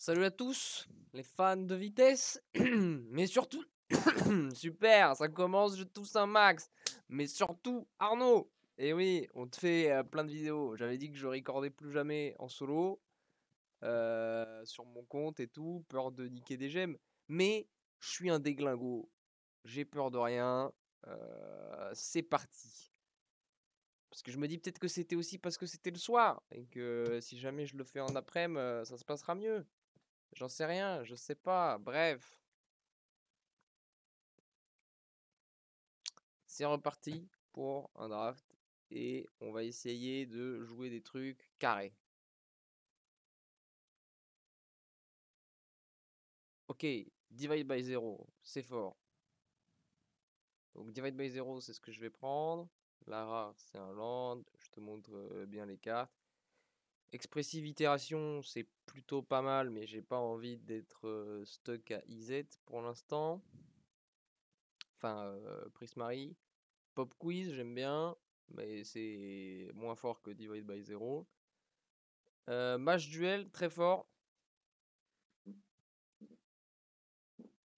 Salut à tous, les fans de vitesse, mais surtout, super, ça commence, je tousse un max, mais surtout Arnaud. Et oui, on te fait plein de vidéos. J'avais dit que je recordais plus jamais en solo sur mon compte et tout, peur de niquer des gemmes. Mais je suis un déglingo, j'ai peur de rien. C'est parti. Parce que je me dis peut-être que c'était aussi parce que c'était le soir et que si jamais je le fais en après-midi, ça se passera mieux. J'en sais rien, je sais pas. Bref, c'est reparti pour un draft et on va essayer de jouer des trucs carrés. Ok, divide by zero, c'est fort. Donc divide by zero, c'est ce que je vais prendre. La rare, c'est un land. Je te montre bien les cartes. Expressive itération, c'est plutôt pas mal, mais j'ai pas envie d'être stuck à IZ pour l'instant. Enfin, Prismari. Pop quiz, j'aime bien, mais c'est moins fort que Divide by Zero. Match duel, très fort.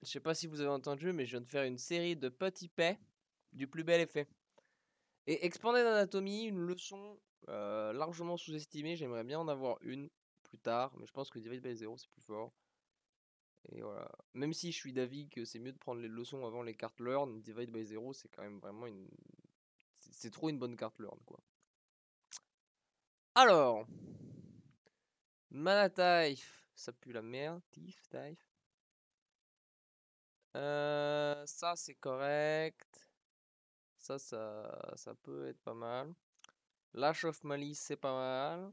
Je sais pas si vous avez entendu, mais je viens de faire une série de petits paix du plus bel effet. Et Expanded Anatomy, une leçon largement sous-estimée. J'aimerais bien en avoir une plus tard, mais je pense que Divide by Zero c'est plus fort. Et voilà. Même si je suis d'avis que c'est mieux de prendre les leçons avant les cartes learn, Divide by Zero c'est quand même vraiment une. C'est trop une bonne carte learn quoi. Alors, Mana Taif, ça pue la merde. Taif. Ça c'est correct. Ça peut être pas mal. Lash of Malice c'est pas mal.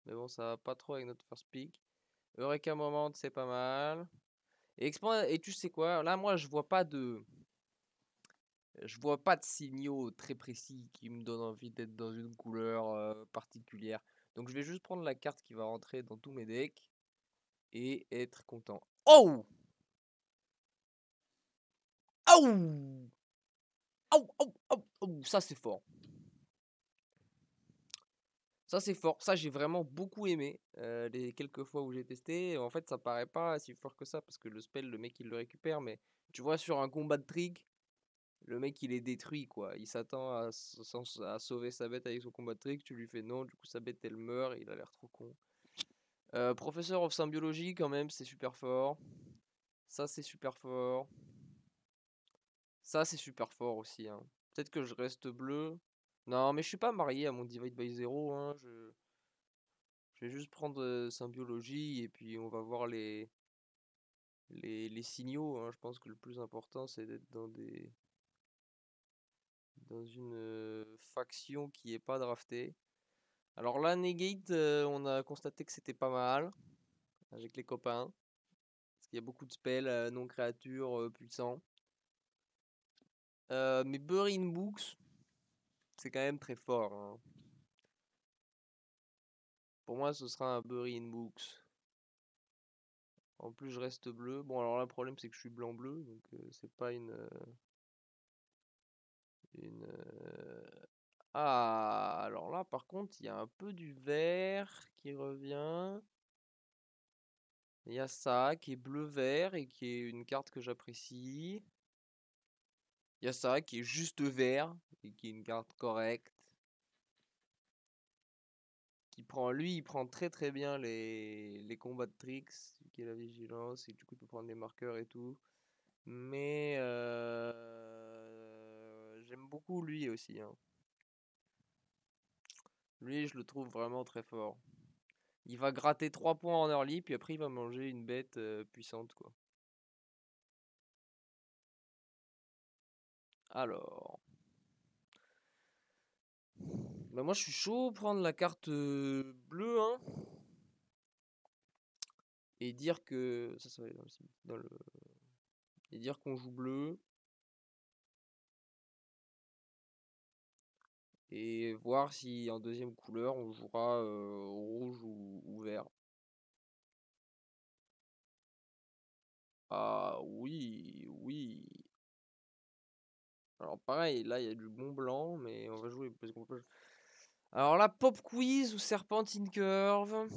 Mais bon, ça va pas trop avec notre first pick. Eureka Moment c'est pas mal. Et tu sais quoi? Là, moi, je vois pas de signaux très précis qui me donnent envie d'être dans une couleur particulière. Donc, je vais juste prendre la carte qui va rentrer dans tous mes decks et être content. Oh! Oh! Oh! Oh! Oh! Oh! Ça, c'est fort. Ça, c'est fort. Ça, j'ai vraiment beaucoup aimé les quelques fois où j'ai testé. En fait, ça paraît pas si fort que ça parce que le spell, le mec, il le récupère. Mais tu vois, sur un combat de trick, le mec, il est détruit, quoi. Il s'attend à sauver sa bête avec son combat de trick. Tu lui fais non, du coup, sa bête, elle meurt. Il a l'air trop con. Professeur of Symbiologie, quand même, c'est super fort. Ça, c'est super fort. Ça, c'est super fort aussi. Hein. Peut-être que je reste bleu. Non, mais je suis pas marié à mon Divide by Zero. Hein. Je vais juste prendre Symbiologie et puis on va voir les signaux. Hein. Je pense que le plus important, c'est d'être dans une faction qui est pas draftée. Alors là, Negate, on a constaté que c'était pas mal avec les copains. Parce qu'il y a beaucoup de spells non créatures puissants. Mais Bury in Books, c'est quand même très fort. Hein. Pour moi, ce sera un Bury in Books. En plus, je reste bleu. Bon, alors là, le problème, c'est que je suis blanc-bleu. Donc, c'est pas Ah, alors là, par contre, il y a un peu du vert qui revient. Il y a ça qui est bleu-vert et qui est une carte que j'apprécie. Il y a ça qui est juste vert et qui est une carte correcte. Lui, il prend très très bien les combats de tricks, qui est la vigilance, et du coup, il peut prendre les marqueurs et tout. Mais j'aime beaucoup lui aussi. Hein. Lui, je le trouve vraiment très fort. Il va gratter 3 points en early, puis après, il va manger une bête puissante, quoi. Alors. Bah moi, je suis chaud prendre la carte bleue, hein. Et dire que. Ça va être dans le. Et dire qu'on joue bleu. Et voir si en deuxième couleur on jouera rouge ou vert. Ah oui, oui. Alors pareil, là il y a du bon blanc, mais on va jouer parce qu'on peut. Alors là, pop quiz ou serpentine curve.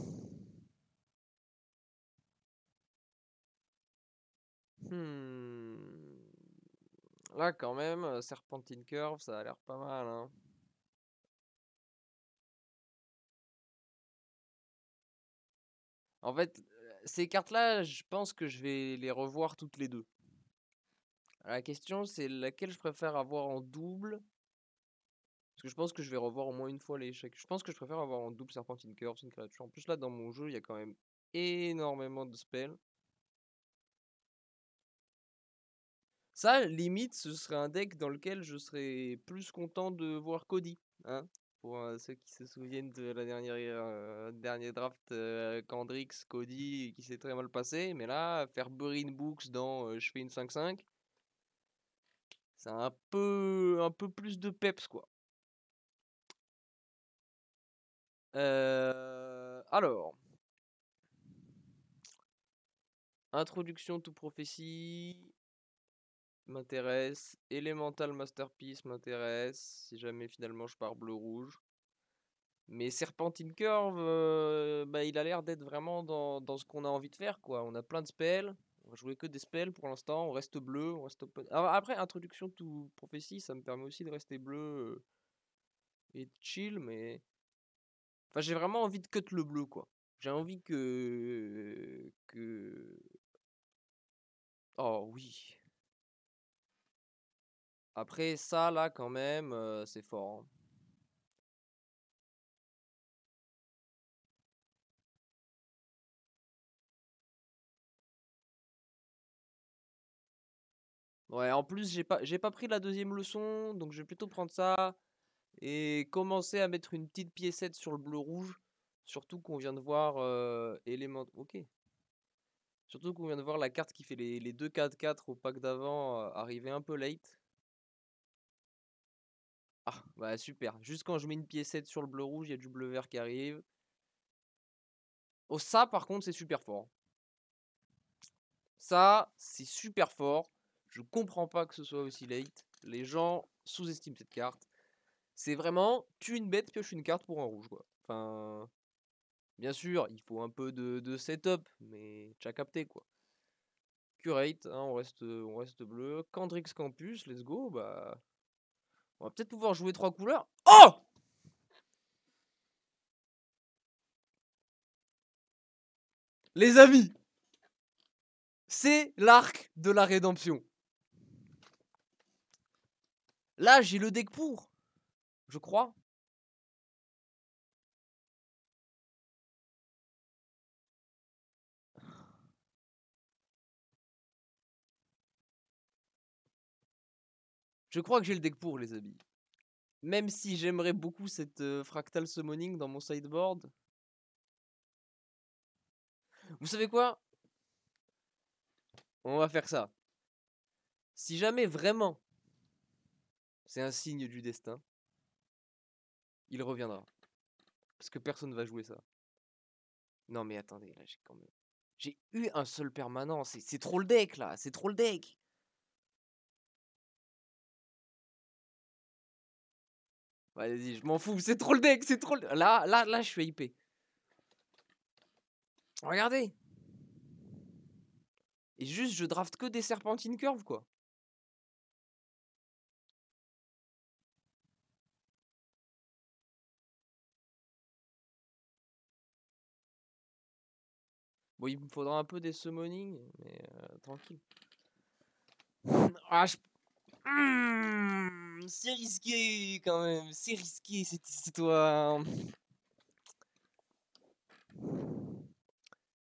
Hmm. Là, quand même, Serpentine Curve, ça a l'air pas mal, hein. En fait, ces cartes-là, je pense que je vais les revoir toutes les deux. La question, c'est laquelle je préfère avoir en double. Parce que je pense que je vais revoir au moins une fois l'échec. Je pense que je préfère avoir en double Serpentine Curve, c'est une créature. En plus, là, dans mon jeu, il y a quand même énormément de spells. Ça, limite, ce serait un deck dans lequel je serais plus content de voir Cody. Hein, pour ceux qui se souviennent de la dernier draft Kendrix, Cody, qui s'est très mal passé. Mais là, faire Bury in Books dans je fais une 5-5, c'est un peu plus de peps, quoi. Alors, Introduction to Prophecy m'intéresse. Elemental Masterpiece m'intéresse. Si jamais finalement je pars bleu-rouge. Mais Serpentine Curve, bah, il a l'air d'être vraiment dans ce qu'on a envie de faire, quoi. On a plein de spells. On va jouer que des spells pour l'instant. On reste bleu, on reste open. Alors, après, Introduction to Prophecy, ça me permet aussi de rester bleu et de chill, mais. Enfin, j'ai vraiment envie de cut le bleu, quoi. J'ai envie que. Oh oui. Après, ça, là, quand même, c'est fort, hein. Ouais, en plus, j'ai pas pris la deuxième leçon, donc je vais plutôt prendre ça et commencer à mettre une petite piécette sur le bleu-rouge. Surtout qu'on vient de voir élément. Ok. Surtout qu'on vient de voir la carte qui fait les 2 4-4 au pack d'avant arriver un peu late. Ah, bah super. Juste quand je mets une piécette sur le bleu-rouge, il y a du bleu-vert qui arrive. Oh, ça, par contre, c'est super fort. Ça, c'est super fort. Je comprends pas que ce soit aussi late. Les gens sous-estiment cette carte. C'est vraiment, tue une bête, pioche une carte pour un rouge, quoi. Enfin, bien sûr, il faut un peu de setup, mais t'as capté, quoi. Curate, hein, on reste bleu. Kendrix Campus, let's go. Bah, on va peut-être pouvoir jouer 3 couleurs. Oh! Les amis, c'est l'arc de la rédemption. Là, j'ai le deck pour, je crois. Je crois que j'ai le deck pour, les amis. Même si j'aimerais beaucoup cette fractal summoning dans mon sideboard. Vous savez quoi? On va faire ça. Si jamais vraiment c'est un signe du destin, il reviendra. Parce que personne va jouer ça. Non mais attendez, là j'ai quand même. J'ai eu un seul permanent, c'est trop le deck là, c'est trop le deck. Vas-y, je m'en fous, c'est trop le deck, c'est trop le... Là, je suis hypé. Regardez. Et juste, je draft que des Serpentine Curve, quoi. Bon, il me faudra un peu des summoning, mais tranquille. Ah, c'est risqué quand même, c'est risqué cette histoire.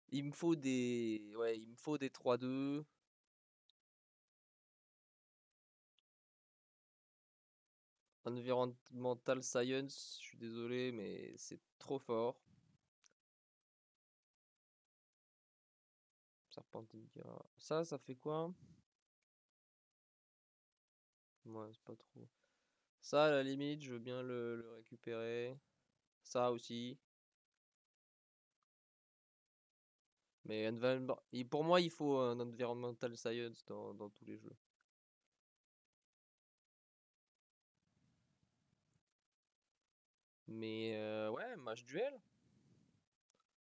Il me faut des... Ouais, il me faut des 3-2. Environmental Science, je suis désolé, mais c'est trop fort. Serpentine. Ça fait quoi? Ouais, c'est pas trop. Ça, à la limite, je veux bien le récupérer. Ça aussi. Mais pour moi, il faut un environmental science dans tous les jeux. Mais ouais, match duel.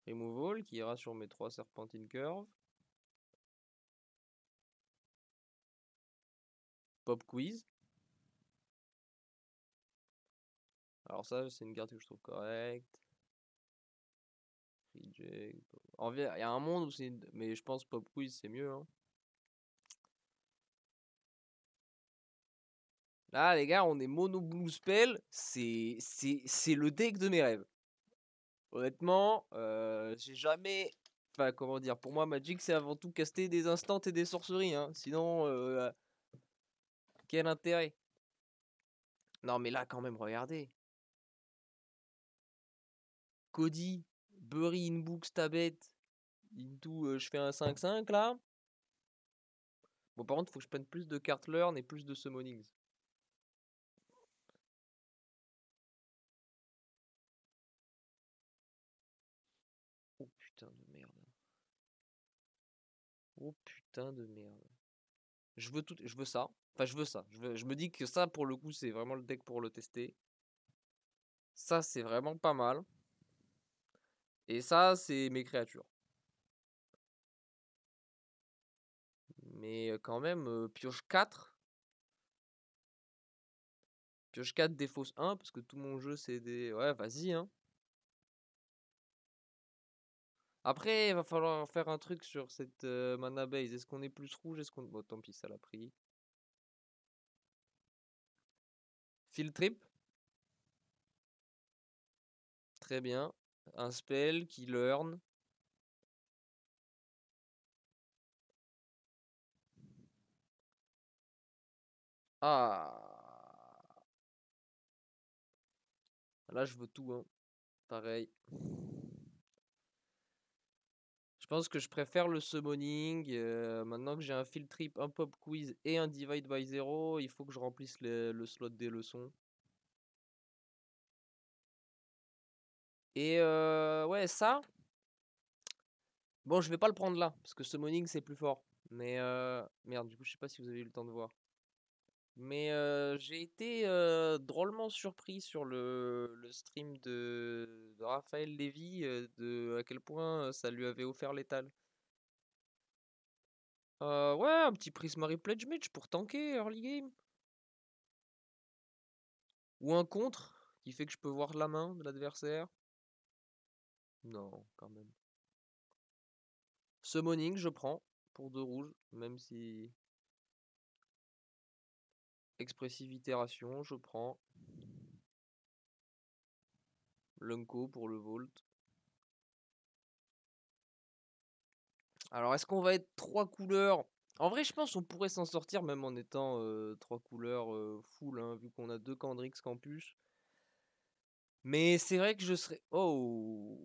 Removal qui ira sur mes 3 serpentine curve. Pop Quiz. Alors ça, c'est une carte que je trouve correcte. Reject. En vrai, il y a un monde où c'est... Mais je pense Pop Quiz, c'est mieux. Hein. Là, les gars, on est mono blue spell. C'est le deck de mes rêves. Honnêtement, j'ai jamais... Enfin, comment dire, pour moi, Magic, c'est avant tout caster des instants et des sorceries. Hein. Sinon, quel intérêt? Non, mais là, quand même, regardez. Cody, Bury in Books, Tabet, into, je fais un 5-5 là. Bon, par contre, faut que je prenne plus de cartes learn et plus de summonings. Oh putain de merde. Oh putain de merde. Je veux tout, je veux ça. Enfin, je veux ça. Je me dis que ça, pour le coup, c'est vraiment le deck pour le tester. Ça, c'est vraiment pas mal. Et ça, c'est mes créatures. Mais quand même, pioche 4. Pioche 4, défausse 1, parce que tout mon jeu, c'est des... Ouais, vas-y, hein. Après, il va falloir faire un truc sur cette mana base. Est-ce qu'on est plus rouge? Est-ce qu'on... Bon, tant pis, ça l'a pris. Field trip. Très bien. Un spell qui learn. Ah. Là, je veux tout, hein. Pareil. Je pense que je préfère le summoning. Maintenant que j'ai un field trip, un pop quiz et un divide by zero, il faut que je remplisse le slot des leçons. Et ouais, ça. Bon, je vais pas le prendre là, parce que summoning c'est plus fort. Mais merde, du coup, je sais pas si vous avez eu le temps de voir. Mais j'ai été drôlement surpris sur le stream de Raphaël Lévy de à quel point ça lui avait offert l'étal. Ouais, un petit Prismari Pledge Match pour tanker early game. Ou un contre qui fait que je peux voir la main de l'adversaire. Non, quand même. Summoning, je prends pour 2 rouges, même si. Expressive itération, je prends. Lunko pour le Volt. Alors, est-ce qu'on va être 3 couleurs? En vrai, je pense qu'on pourrait s'en sortir même en étant 3 couleurs full, hein, vu qu'on a 2 Candrix Campus. Mais c'est vrai que je serais... Oh!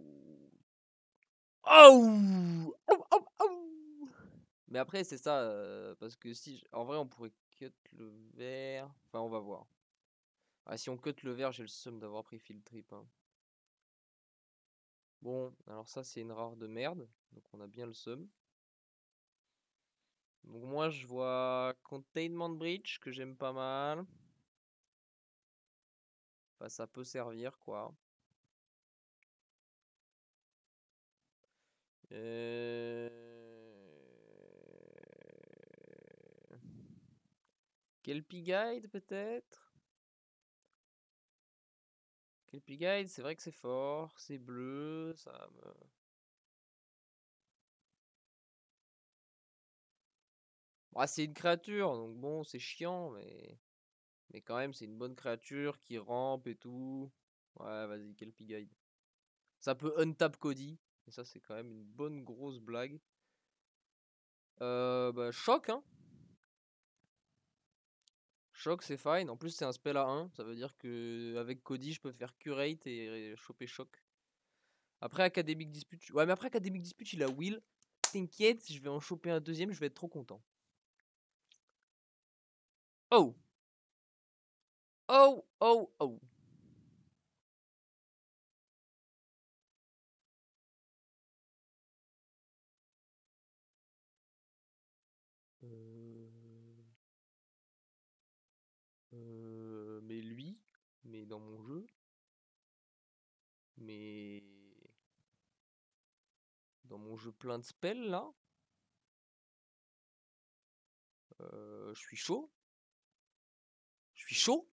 Oh! Oh, oh, oh! Mais après, c'est ça, parce que si... En vrai, on pourrait cut le vert. Enfin, on va voir. Ah, si on cut le vert, j'ai le seum d'avoir pris Field Trip. Hein. Bon, alors ça, c'est une rare de merde. Donc, on a bien le seum. Donc moi je vois Containment Breach que j'aime pas mal. Enfin, ça peut servir quoi. Euh... Kelpie Guide peut-être. Kelpie Guide, c'est vrai que c'est fort, c'est bleu, ça me... Ah, c'est une créature, donc bon, c'est chiant, mais quand même, c'est une bonne créature qui rampe et tout. Ouais, vas-y, Kelpie Guide. Ça peut untap Cody, et ça, c'est quand même une bonne grosse blague. Bah, choc, hein. Choc, c'est fine. En plus, c'est un spell à 1. Ça veut dire que avec Cody, je peux faire Curate et choper Choc. Après, Academic Dispute. Ouais, mais après, Academic Dispute, il a Will. T'inquiète, si je vais en choper un deuxième, je vais être trop content. Oh! Oh! Oh! Oh! Euh... Mais lui, mais dans mon jeu, mais dans mon jeu plein de spells là, je suis chaud. suis chaud.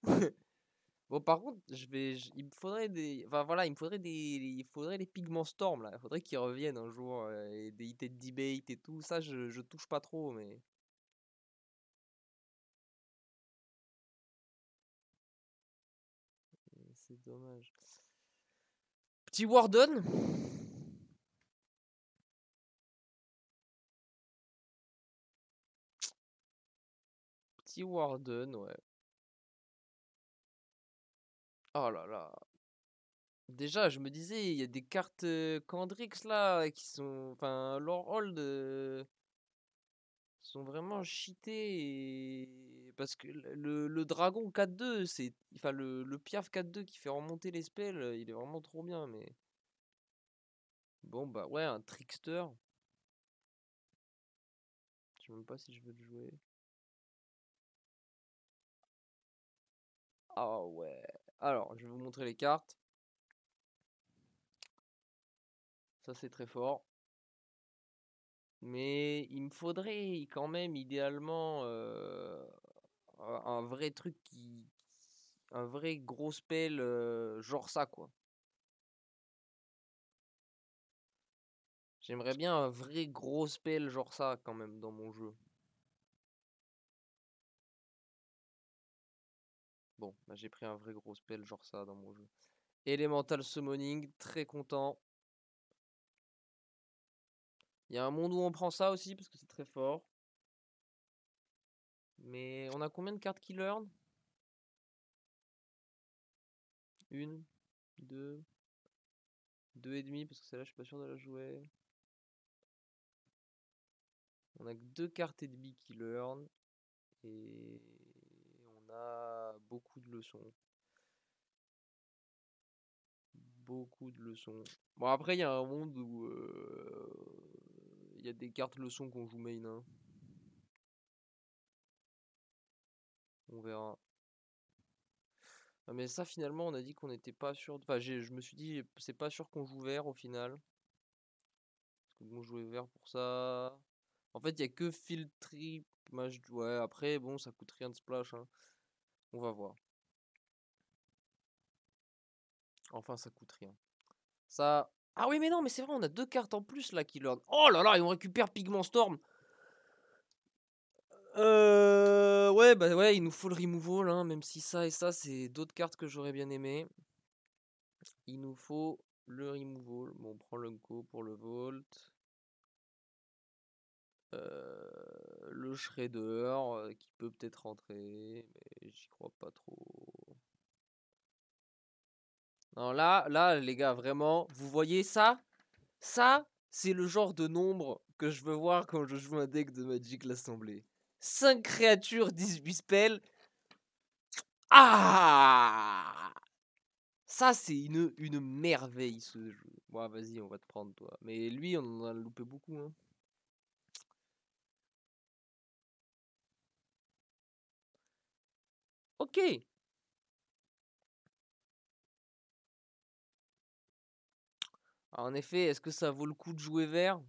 Bon, par contre, il me faudrait des. Enfin voilà, il me faudrait des pigments Storm là. Il faudrait qu'ils reviennent un jour. Et des Heated Debate et tout. Ça, je touche pas trop, mais. C'est dommage. Petit Warden. Petit Warden, ouais. Oh là là. Déjà, je me disais, il y a des cartes Candrix là qui sont. Enfin, Lord Hold sont vraiment cheatés. Parce que le dragon 4-2, c'est. Enfin, le Piaf 4-2 qui fait remonter les spells, il est vraiment trop bien, mais. Bon, bah ouais, un Trickster. Je sais même pas si je veux le jouer. Ah ouais. Alors, je vais vous montrer les cartes. Ça, c'est très fort. Mais il me faudrait quand même idéalement un vrai truc qui. Un vrai gros spell genre ça, quoi. J'aimerais bien un vrai gros spell genre ça quand même dans mon jeu. Bon, bah, j'ai pris un vrai gros spell genre ça dans mon jeu. Elemental Summoning, très content. Il y a un monde où on prend ça aussi parce que c'est très fort. Mais on a combien de cartes qui learn? Une, deux, deux et demi parce que celle-là je suis pas sûr de la jouer. On a que deux cartes et demi qui learn et on a beaucoup de leçons. Beaucoup de leçons. Bon après il y a un monde où il y a des cartes leçons qu'on joue main, hein. On verra. Ah, mais ça finalement on a dit qu'on n'était pas sûr. Enfin je me suis dit c'est pas sûr qu'on joue vert au final. Parce que bon jouer vert pour ça. En fait il y a que field trip. Ouais après bon ça coûte rien de splash, hein. On va voir. Enfin ça coûte rien. Ça. Ah oui mais non mais c'est vrai on a deux cartes en plus là qui learn. Oh là là et on récupère Pigment Storm. Ouais, bah ouais, il nous faut le removal, hein, même si ça et ça, c'est d'autres cartes que j'aurais bien aimé. Il nous faut le removal. Bon, on prend l'Unco pour le Volt. Le Shredder, qui peut peut-être rentrer, mais j'y crois pas trop. Non, là, les gars, vraiment, vous voyez ça? Ça, c'est le genre de nombre que je veux voir quand je joue un deck de Magic l'Assemblée. 5 créatures, 18 spells. Ah! Ça, c'est une merveille, ce jeu. Bon, vas-y, on va te prendre, toi. Mais lui, on en a loupé beaucoup, hein. Ok. Alors, en effet, est-ce que ça vaut le coup de jouer vert?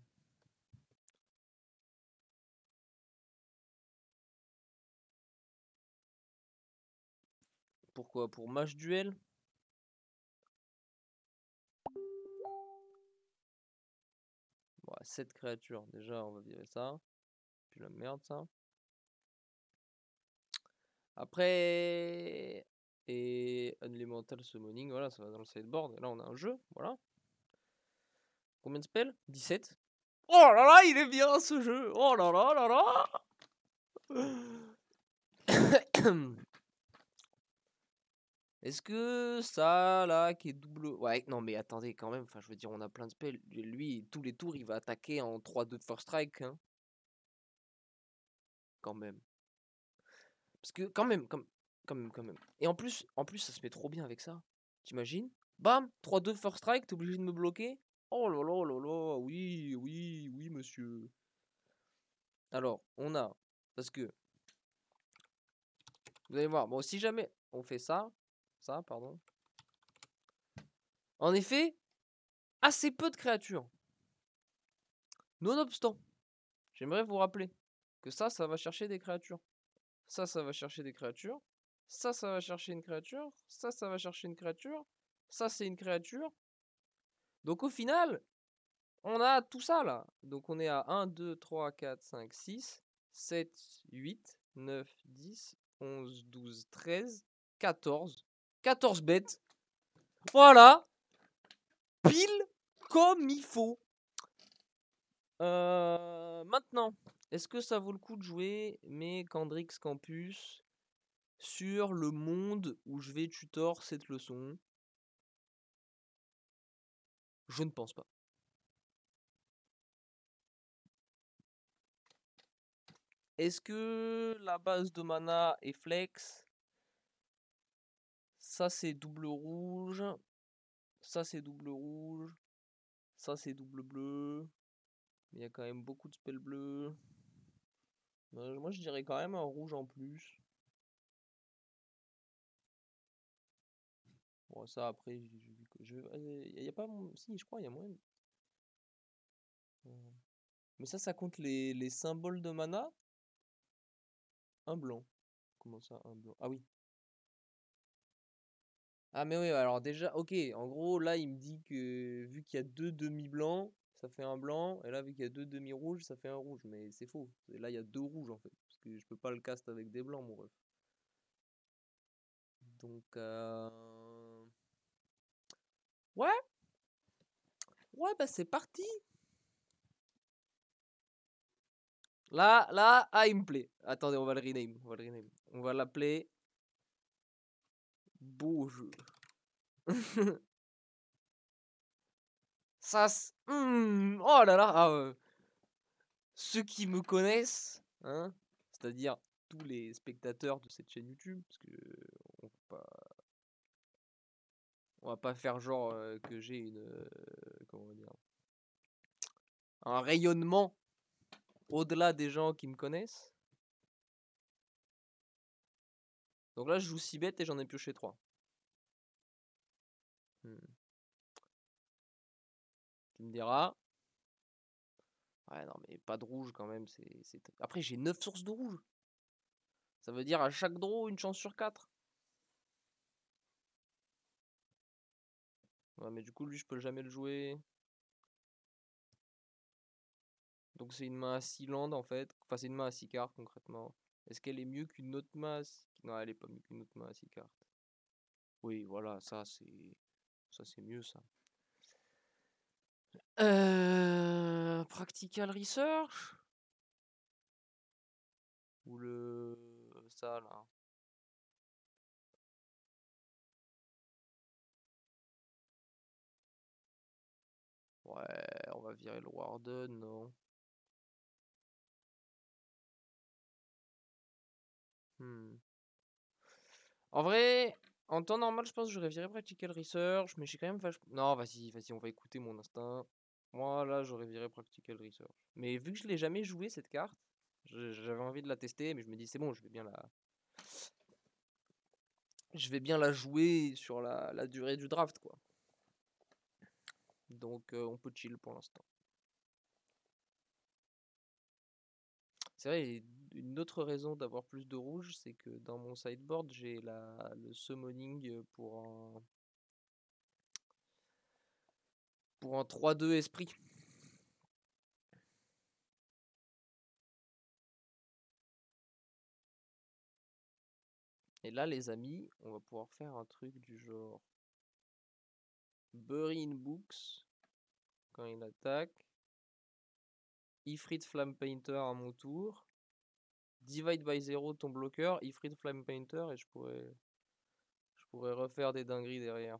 Pourquoi? Pour match duel? Bon, 7 créatures. Déjà, on va virer ça. Puis la merde, ça. Après... Et Unelemental Summoning, voilà, ça va dans le sideboard. Et là, on a un jeu, voilà. Combien de spells? 17. Oh là là, il est bien, ce jeu. Oh là là là là. Est-ce que ça, là, qui est double... Ouais, non, mais attendez, quand même, enfin, je veux dire, on a plein de spells. Lui, tous les tours, il va attaquer en 3-2 de first strike, hein, quand même. Parce que, quand même. Et en plus, ça se met trop bien avec ça. T'imagines? Bam, 3-2 first strike, t'es obligé de me bloquer? Oh là là là là, oui, oui, oui, monsieur. Alors, on a... Parce que, vous allez voir, bon, si jamais on fait ça... Ça, pardon. En effet, assez peu de créatures. Nonobstant, j'aimerais vous rappeler que ça va chercher des créatures. Ça va chercher des créatures. Ça va chercher une créature. Ça va chercher une créature. Ça, c'est une créature. Donc au final, on a tout ça là. Donc on est à 1, 2, 3, 4, 5, 6, 7, 8, 9, 10, 11, 12, 13, 14. 14 bêtes. Voilà. Pile comme il faut. Maintenant, est-ce que ça vaut le coup de jouer mes Candrix Campus sur le monde où je vais tutor cette leçon? Je ne pense pas. Est-ce que la base de mana est flex? Ça c'est double rouge. Ça c'est double rouge. Ça c'est double bleu. Il y a quand même beaucoup de spells bleus. Moi je dirais quand même un rouge en plus. Bon ça après, il y a pas... Si je crois il y a moyen. Mais ça compte les symboles de mana? Un blanc. Comment ça, un blanc? Ah oui. Ah mais oui, alors déjà, ok, en gros, là, il me dit que vu qu'il y a deux demi-blancs, ça fait un blanc, et là, vu qu'il y a deux demi-rouges, ça fait un rouge, mais c'est faux. Et là, il y a deux rouges, en fait, parce que je peux pas le cast avec des blancs, mon ref. Donc, ouais, ouais, bah c'est parti. Là, ah, il me plaît. Attendez, on va le rename, on va le rename. On va l'appeler Beau jeu. Oh là là, ceux qui me connaissent, hein, c'est-à-dire tous les spectateurs de cette chaîne YouTube, parce que on va pas faire genre que j'ai une, comment on va dire, un rayonnement au-delà des gens qui me connaissent. Donc là, je joue 6 bêtes et j'en ai pioché 3. Tu me diras. Ouais, non, mais pas de rouge quand même. Après, j'ai 9 sources de rouge. Ça veut dire à chaque draw, une chance sur 4. Ouais, mais du coup, lui, je peux jamais le jouer. Donc c'est une main à 6 land en fait. Enfin, c'est une main à 6 cartes concrètement. Est-ce qu'elle est mieux qu'une autre main Non, elle est pas mieux qu'une autre main à 6 cartes. Oui, voilà, ça c'est mieux ça. Practical Research ou le ça là. Ouais, on va virer le Warden, non. En vrai, en temps normal, je pense que j'aurais viré Practical Research, mais j'ai quand même vachement... Non, vas-y, on va écouter mon instinct. Moi, là, j'aurais viré Practical Research. Mais vu que je l'ai jamais joué, cette carte, j'avais envie de la tester, mais je me dis, c'est bon, je vais bien la jouer sur la durée du draft, quoi. Donc, on peut chill pour l'instant. C'est vrai, une autre raison d'avoir plus de rouge, c'est que dans mon sideboard, j'ai le summoning pour un 3-2 esprit. Et là, les amis, on va pouvoir faire un truc du genre Bury in Books quand il attaque. Ifrit Flame Painter à mon tour. Divide by 0 ton bloqueur. Ifrit Flame Painter et je pourrais refaire des dingueries derrière.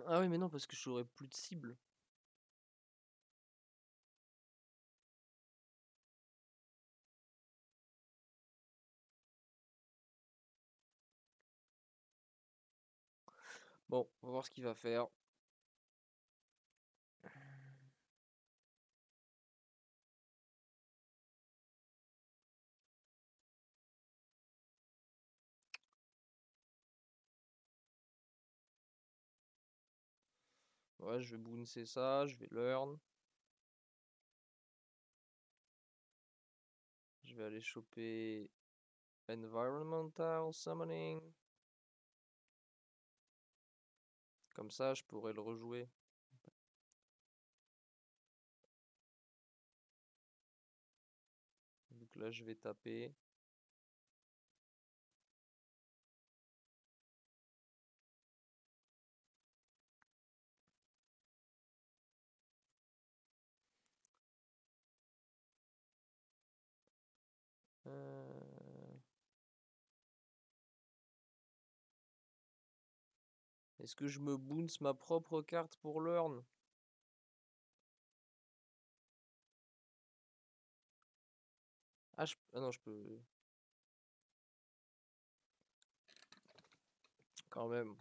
Ah oui, mais non, parce que j'aurais plus de cible. Bon, on va voir ce qu'il va faire. Ouais, je vais bouncer ça, je vais learn. Je vais aller choper Environmental Summoning. Comme ça, je pourrais le rejouer. Donc là, je vais taper. Est-ce que je me bounce ma propre carte pour learn? Ah, ah non, je peux. Quand même.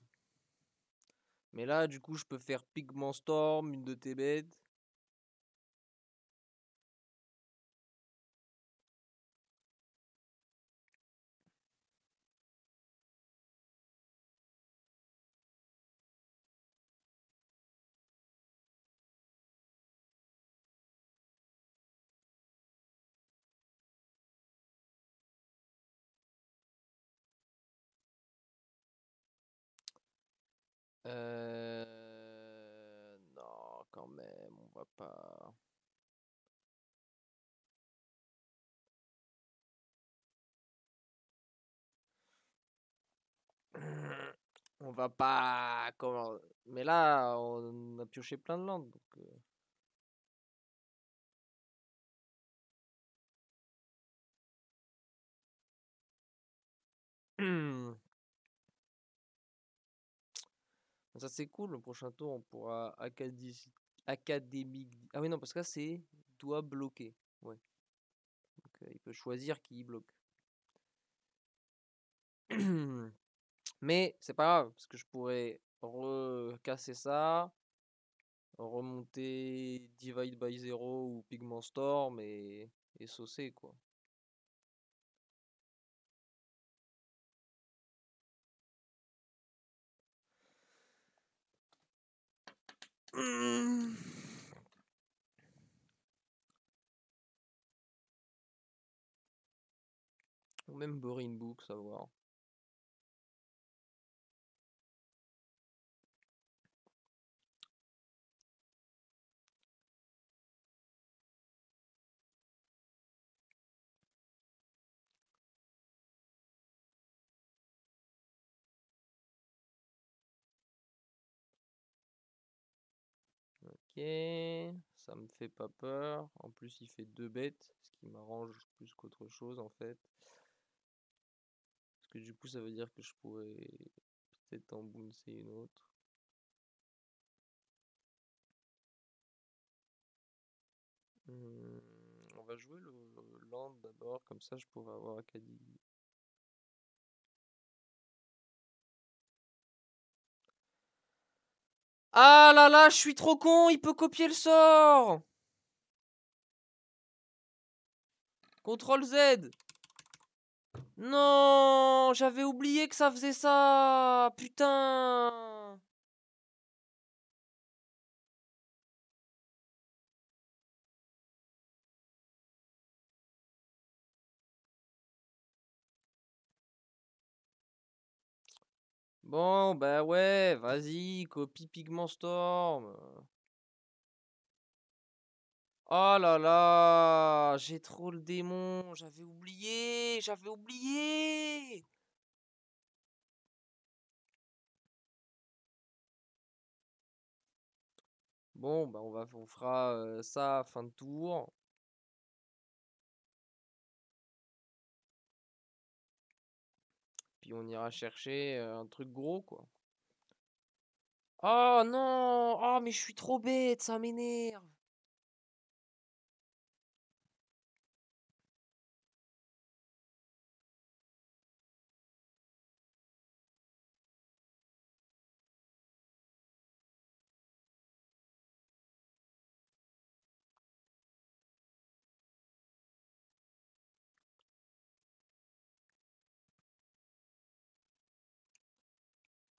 Mais là, du coup, je peux faire Pigment Storm, une de tes bêtes. Non, quand même, on va pas. On va pas. Comment. Mais là, on a pioché plein de landes. Donc, ça, c'est cool. Le prochain tour, on pourra académique. Ah oui, non, parce que là, c'est doit bloquer. Ouais. Donc, il peut choisir qui il bloque. Mais c'est pas grave, parce que je pourrais recasser ça, remonter Divide by Zero ou Pigment Storm et saucer, quoi. Ou même Boring Book, savoir. Ok, ça me fait pas peur. En plus, il fait 2 bêtes, ce qui m'arrange plus qu'autre chose en fait. Parce que du coup, ça veut dire que je pourrais peut-être en bouncer une autre. On va jouer le land d'abord, comme ça je pourrais avoir Acadie. Ah là là, je suis trop con, il peut copier le sort. CTRL Z. Non, j'avais oublié que ça faisait ça. Putain. Bon, bah ouais, vas-y, copie Pigment Storm. Oh là là, j'ai trop le démon, j'avais oublié. Bon, bah on fera ça à fin de tour. Puis on ira chercher un truc gros, quoi. Oh non, oh mais je suis trop bête, ça m'énerve.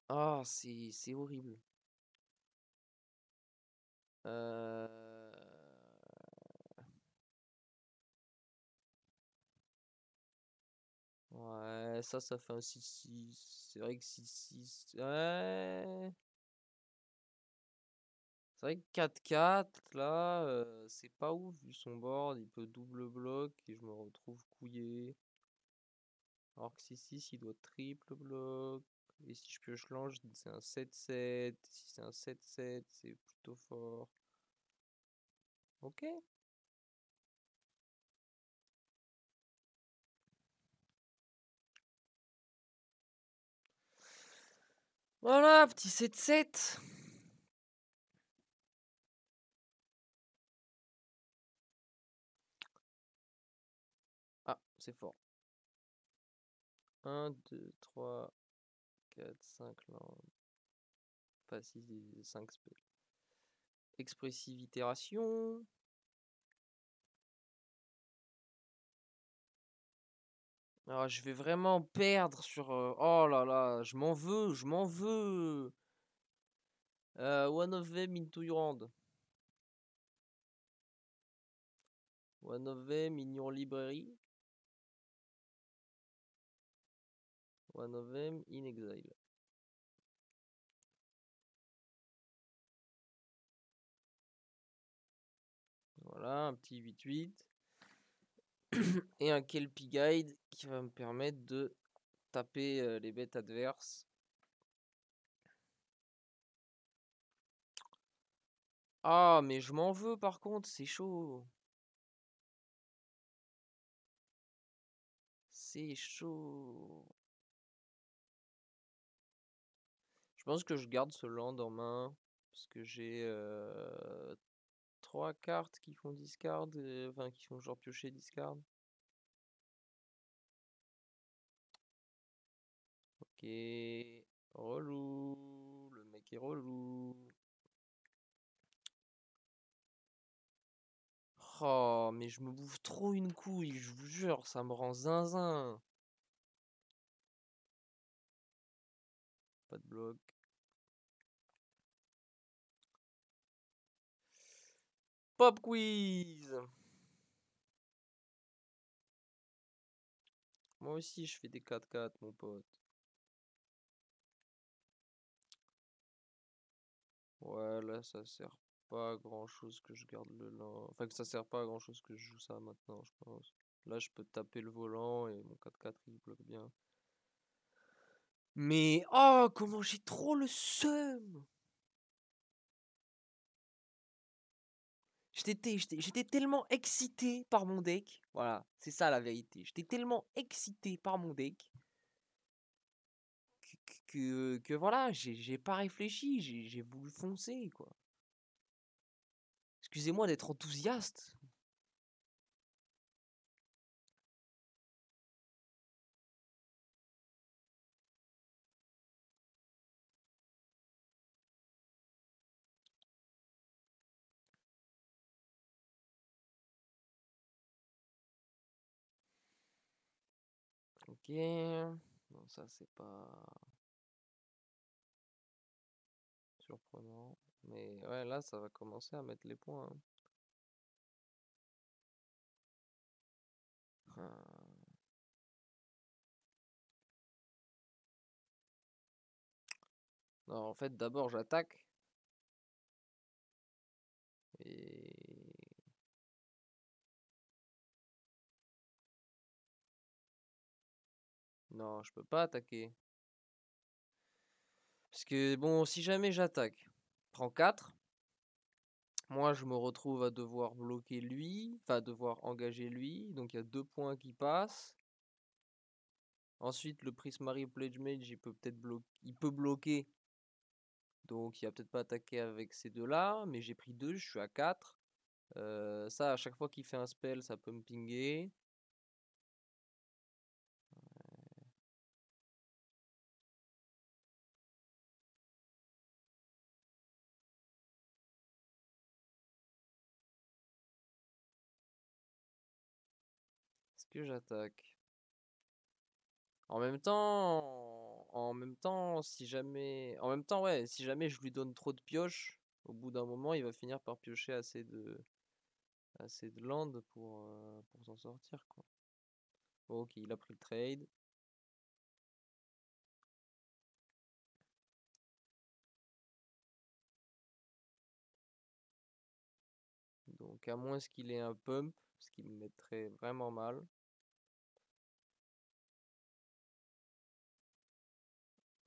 Ah, c'est horrible. Euh, Ouais, ça fait un 6-6. C'est vrai que 6-6. Ouais. C'est vrai que 4-4, là, c'est pas ouf vu son board. Il peut double bloc et je me retrouve couillé. Alors que 6-6, il doit triple bloc. Et si je pioche l'ange, c'est un 7-7. Si c'est un 7-7, c'est plutôt fort. Ok. Voilà, petit 7-7. Ah, c'est fort. 1, 2, 3, 4, 5 landes. Pas 6, 5 spells. Expressive itération. Alors, je vais vraiment perdre sur. Oh là là, je m'en veux, je m'en veux. One of them into your hand. One of them in your library. One of them in exile. Voilà, un petit 8-8. Et un Kelpie Guide qui va me permettre de taper les bêtes adverses. Ah, mais je m'en veux par contre, c'est chaud. C'est chaud. Je pense que je garde ce land en main. Parce que j'ai 3 cartes qui font discard. Enfin, qui font genre piocher discard. Ok. Relou. Le mec est relou. Oh, mais je me bouffe trop une couille, je vous jure, ça me rend zinzin. Pas de bloc. Pop quiz. Moi aussi, je fais des 4-4, mon pote. Ouais, là, ça sert pas à grand chose que je garde le lent. Enfin, que ça sert pas à grand chose que je joue ça maintenant, je pense. Là, je peux taper le volant et mon 4-4 il bloque bien. Mais oh, comment j'ai trop le seum! J'étais tellement excité par mon deck. Voilà, c'est ça la vérité. J'étais tellement excité par mon deck que voilà, j'ai pas réfléchi, j'ai voulu foncer, quoi. Excusez-moi d'être enthousiaste. Ok. Non, ça c'est pas surprenant. Mais ouais, là, ça va commencer à mettre les points, hein. Ah. Non, en fait, d'abord j'attaque. Et non, je peux pas attaquer. Parce que bon, si jamais j'attaque, prends 4. Moi, je me retrouve à devoir bloquer lui, enfin devoir engager lui. Donc il y a 2 points qui passent. Ensuite, le Prismari Pledge Mage, il peut bloquer. Donc il va peut-être pas attaquer avec ces deux-là. Mais j'ai pris 2, je suis à 4. Ça, à chaque fois qu'il fait un spell, ça peut me pinguer. Est-ce que j'attaque? En même temps, si jamais, ouais, si jamais je lui donne trop de pioches, Au bout d'un moment, il va finir par piocher assez de land pour s'en sortir, quoi. Bon, ok, il a pris le trade. Donc à moins qu'il ait un pump, ce qui me mettrait vraiment mal.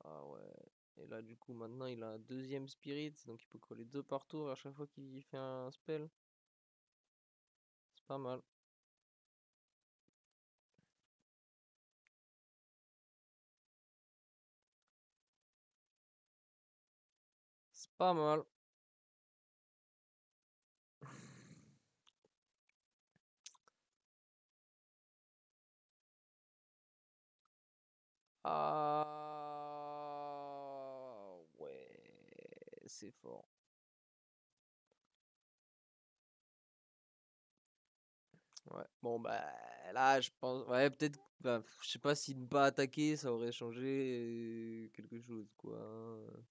Ah ouais. Et là du coup maintenant il a un deuxième spirit, donc il peut coller 2 par tour à chaque fois qu'il fait un spell. C'est pas mal. C'est pas mal. Ah ouais, c'est fort. Ouais. Bon bah là je pense, ouais peut-être, bah, je sais pas si ne pas attaquer ça aurait changé quelque chose quoi, hein.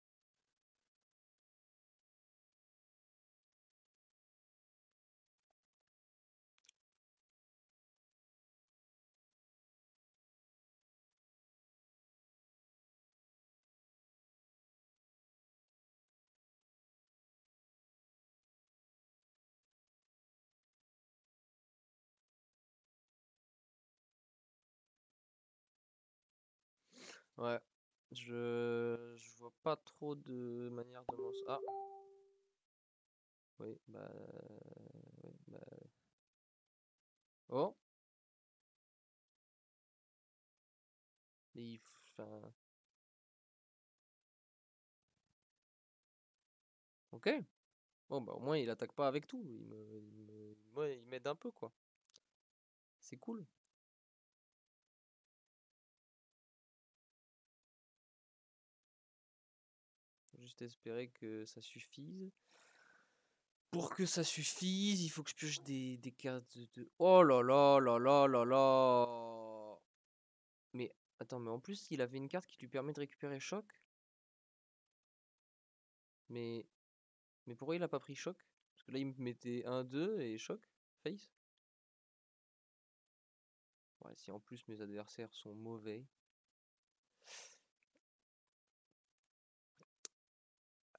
Ouais. Je vois pas trop de manière de m'en... Ah oui, bah, oui, bah... Oh, enfin... Ok. Bon bah au moins il attaque pas avec tout. Ouais, il m'aide un peu quoi. C'est cool. Juste espérer que ça suffise. Pour que ça suffise, il faut que je pioche des cartes de... Oh là là là là là là. Mais attends, mais en plus il avait une carte qui lui permet de récupérer choc. Mais mais pourquoi il a pas pris choc? Parce que là il me mettait 1-2 et choc, face. Ouais, si en plus mes adversaires sont mauvais.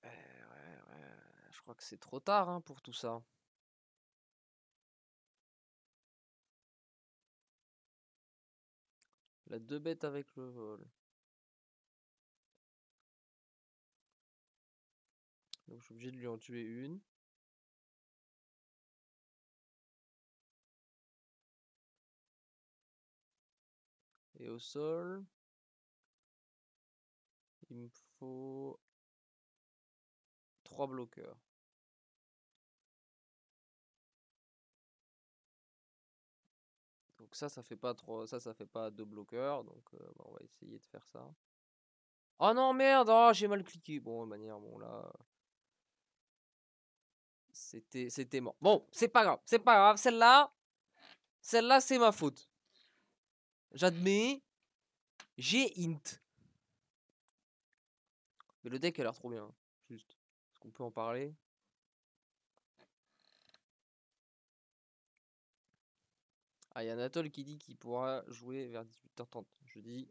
Ouais, je crois que c'est trop tard hein, pour tout ça. La 2 bêtes avec le vol. Donc je suis obligé de lui en tuer une. Et au sol, il me faut 3 bloqueurs. Donc ça fait pas 3, ça fait pas 2 bloqueurs. Donc bah, on va essayer de faire ça. Oh non merde, oh, j'ai mal cliqué. Bon, de manière, bon là, c'était mort. Bon, c'est pas grave, c'est pas grave. Celle-là c'est ma faute. J'admets, j'ai int. Mais le deck a l'air trop bien. Juste, est-ce qu'on peut en parler? Ah, il y a Anatole qui dit qu'il pourra jouer vers 18h30. Je dis,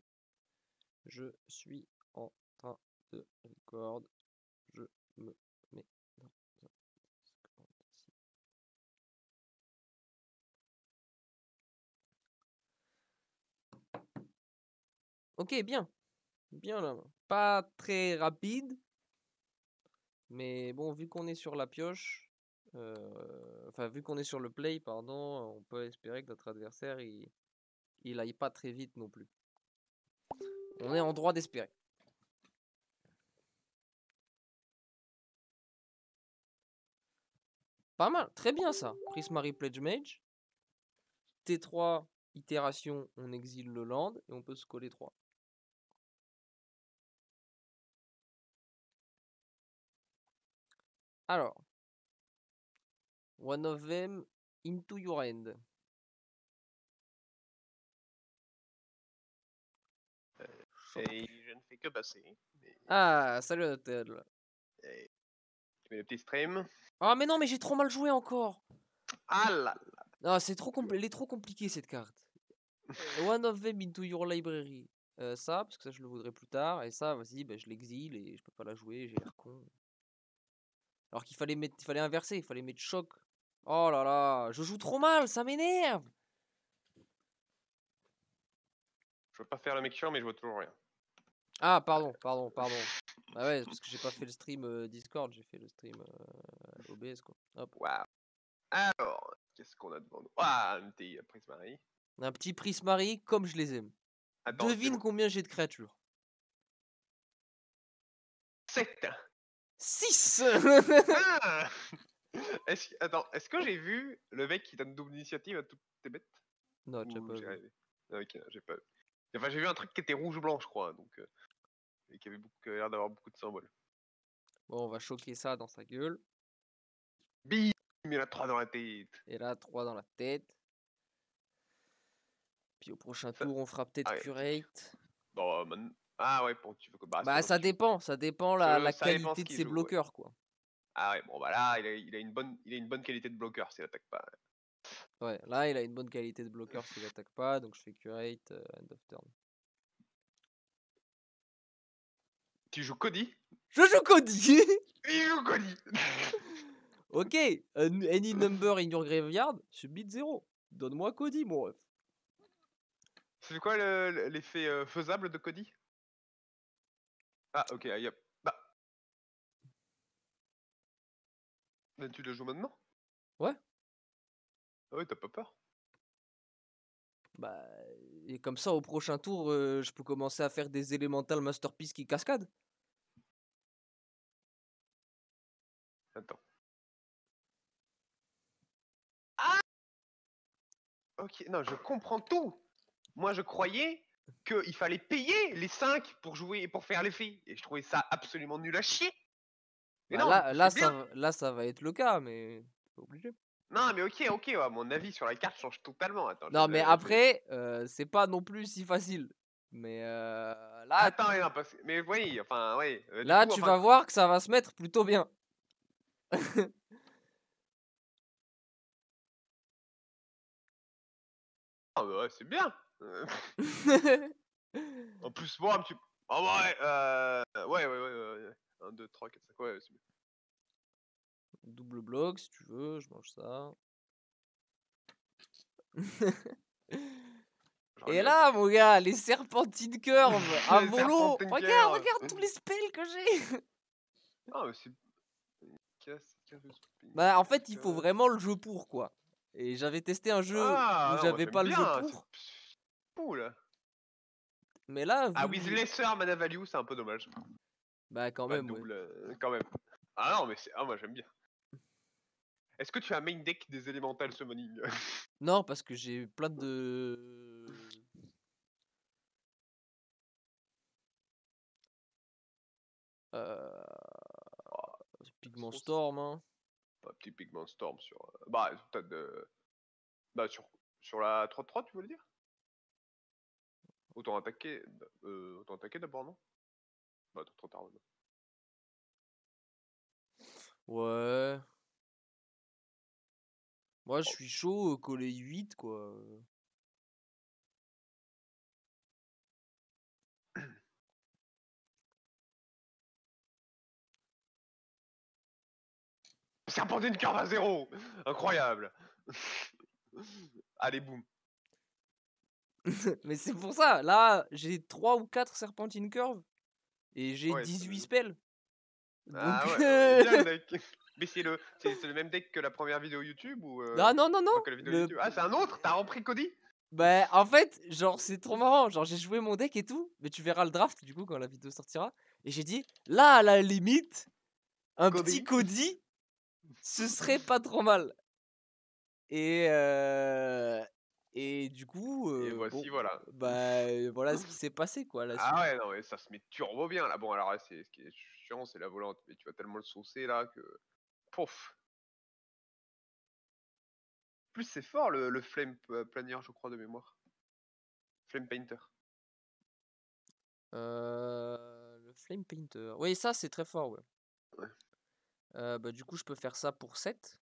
je suis en train de record. Je me mets dans un Discord ici. Ok, bien. Bien là. Pas très rapide. Mais bon, vu qu'on est sur la pioche, enfin, vu qu'on est sur le play, pardon, on peut espérer que notre adversaire, il aille pas très vite non plus. On est en droit d'espérer. Pas mal, très bien ça. Prismari Pledge Mage. T3, itération, on exile le land et on peut se coller 3. Alors, one of them into your end. Et je ne fais que passer. Mais... Ah, salut Anatole. Tu mets les petits streams. Ah, mais non, mais j'ai trop mal joué encore. Ah là là. Non, c'est trop elle est trop compliquée cette carte. One of them into your library. Ça, parce que ça, je le voudrais plus tard. Et ça, vas-y, bah, je l'exile et je peux pas la jouer, j'ai l'air con. Alors qu'il fallait mettre, il fallait inverser, il fallait mettre choc. Oh là là, je joue trop mal, ça m'énerve. Je veux pas faire le mec chiant, mais je vois toujours rien. Ah, pardon. Ah ouais, parce que j'ai pas fait le stream Discord, j'ai fait le stream OBS, quoi. Hop. Waouh. Alors, qu'est-ce qu'on a devant nous? Ah, un petit Prismari. Un petit Prismari comme je les aime. Attends, Devine combien j'ai de créatures. 7. 6. Ah Attends, est-ce que j'ai vu le mec qui donne double initiative à toutes tes bêtes? Non, tu as Ou pas j'ai vu. rêvé? Ah, ok, j'ai pas vu. Enfin, j'ai vu un truc qui était rouge-blanc, je crois, donc et qui avait l'air d'avoir beaucoup de symboles. Bon, on va choquer ça dans sa gueule. Bim, il a 3 dans la tête. Et là, 3 dans la tête. Puis au prochain Ça- tour, on fera peut-être Ah ouais, curate. bon, ah ouais, tu veux que Bah, ça dépend la ça dépend qualité ce de qu'il ses joue, ouais. bloqueurs, quoi. Ah ouais, bon bah là, il a une bonne qualité de bloqueur s'il attaque pas. Ouais, là, il a une bonne qualité de bloqueur s'il attaque pas, donc je fais curate, end of turn. Tu joues Cody? Je joue Cody. Il joue Cody. Ok, any number in your graveyard, submit 0. Donne-moi Cody, mon ref. C'est quoi l'effet faisable de Cody? Ah ok, yep. Mais tu le joues maintenant? Ouais. Ah ouais, t'as pas peur? Bah, et comme ça, au prochain tour, je peux commencer à faire des Elemental Masterpiece qui cascadent. Attends. Ah ok, non, je comprends tout. Moi, je croyais qu'il fallait payer les 5 pour jouer et pour faire l'effet. Et je trouvais ça absolument nul à chier. Mais Bah non, du coup, c'est bien. là, ça va être le cas, mais pas obligé. Non, mais ok, ouais, mon avis sur la carte change totalement. Attends, Non, mais après, c'est pas non plus si facile. Mais là, Attends, mais non, mais oui, enfin, oui. là, tu vas voir que ça va se mettre plutôt bien. Ah bah ouais, c'est bien. En plus, moi, un petit... Ah ouais, ouais. 1, 2, 3, 4, 5, ouais, c'est bien. Double bloc, si tu veux, je mange ça. Et là, mon gars, les serpentines curve à Les volo. serpentines Regarde, curve. regarde tous les spells que j'ai. Ah, mais c'est... Bah, en fait, il faut vraiment le jeu pour, quoi. Et j'avais testé un jeu Ah, où non, moi j'avais j'aime pas le jeu bien, pour. c'est cool. Mais là, Ah, vu with que lesser mana value, c'est un peu dommage. bah, quand Pas même, ouais. double, quand même. Ah non, mais c'est... Ah, moi j'aime bien. Est-ce que tu as main deck des Elemental Summoning? Non, parce que j'ai plein de... Pigment Storm, hein. Un petit Pigment Storm sur... Bah, t'as de... Bah, sur la 3-3, tu veux le dire? Autant attaquer d'abord, non? Bah, t'as trop tard maintenant. Ouais. Moi, je suis chaud, coller 8, quoi. Serpentine curve à 0. Incroyable. Allez, boum. Mais c'est pour ça, là, j'ai 3 ou 4 Serpentine Curve. Et j'ai Ouais, 18 spells. Donc... Ah ouais, bien le deck. Mais c'est le même deck que la première vidéo YouTube ou Ah non, non, non. pas que la vidéo YouTube. Ah, c'est un autre? T'as repris Cody? Bah, en fait, genre, c'est trop marrant. Genre, j'ai joué mon deck et tout. Mais tu verras le draft, du coup, quand la vidéo sortira. Et j'ai dit, là, à la limite, un petit Cody, ce serait pas trop mal. Et du coup, Et voici, voilà. bah, voilà ce qui s'est passé, quoi, la suite. Ah ouais, non, mais ça se met turbo bien là. Bon, alors là, ce qui est chiant, c'est la volante. Mais tu vas tellement le saucer là que. Pouf! Plus c'est fort le Flame Planier, je crois, de mémoire. Flame Painter. Le Flame Painter. Oui, ça, c'est très fort, ouais. Ouais. Bah, du coup, je peux faire ça pour 7.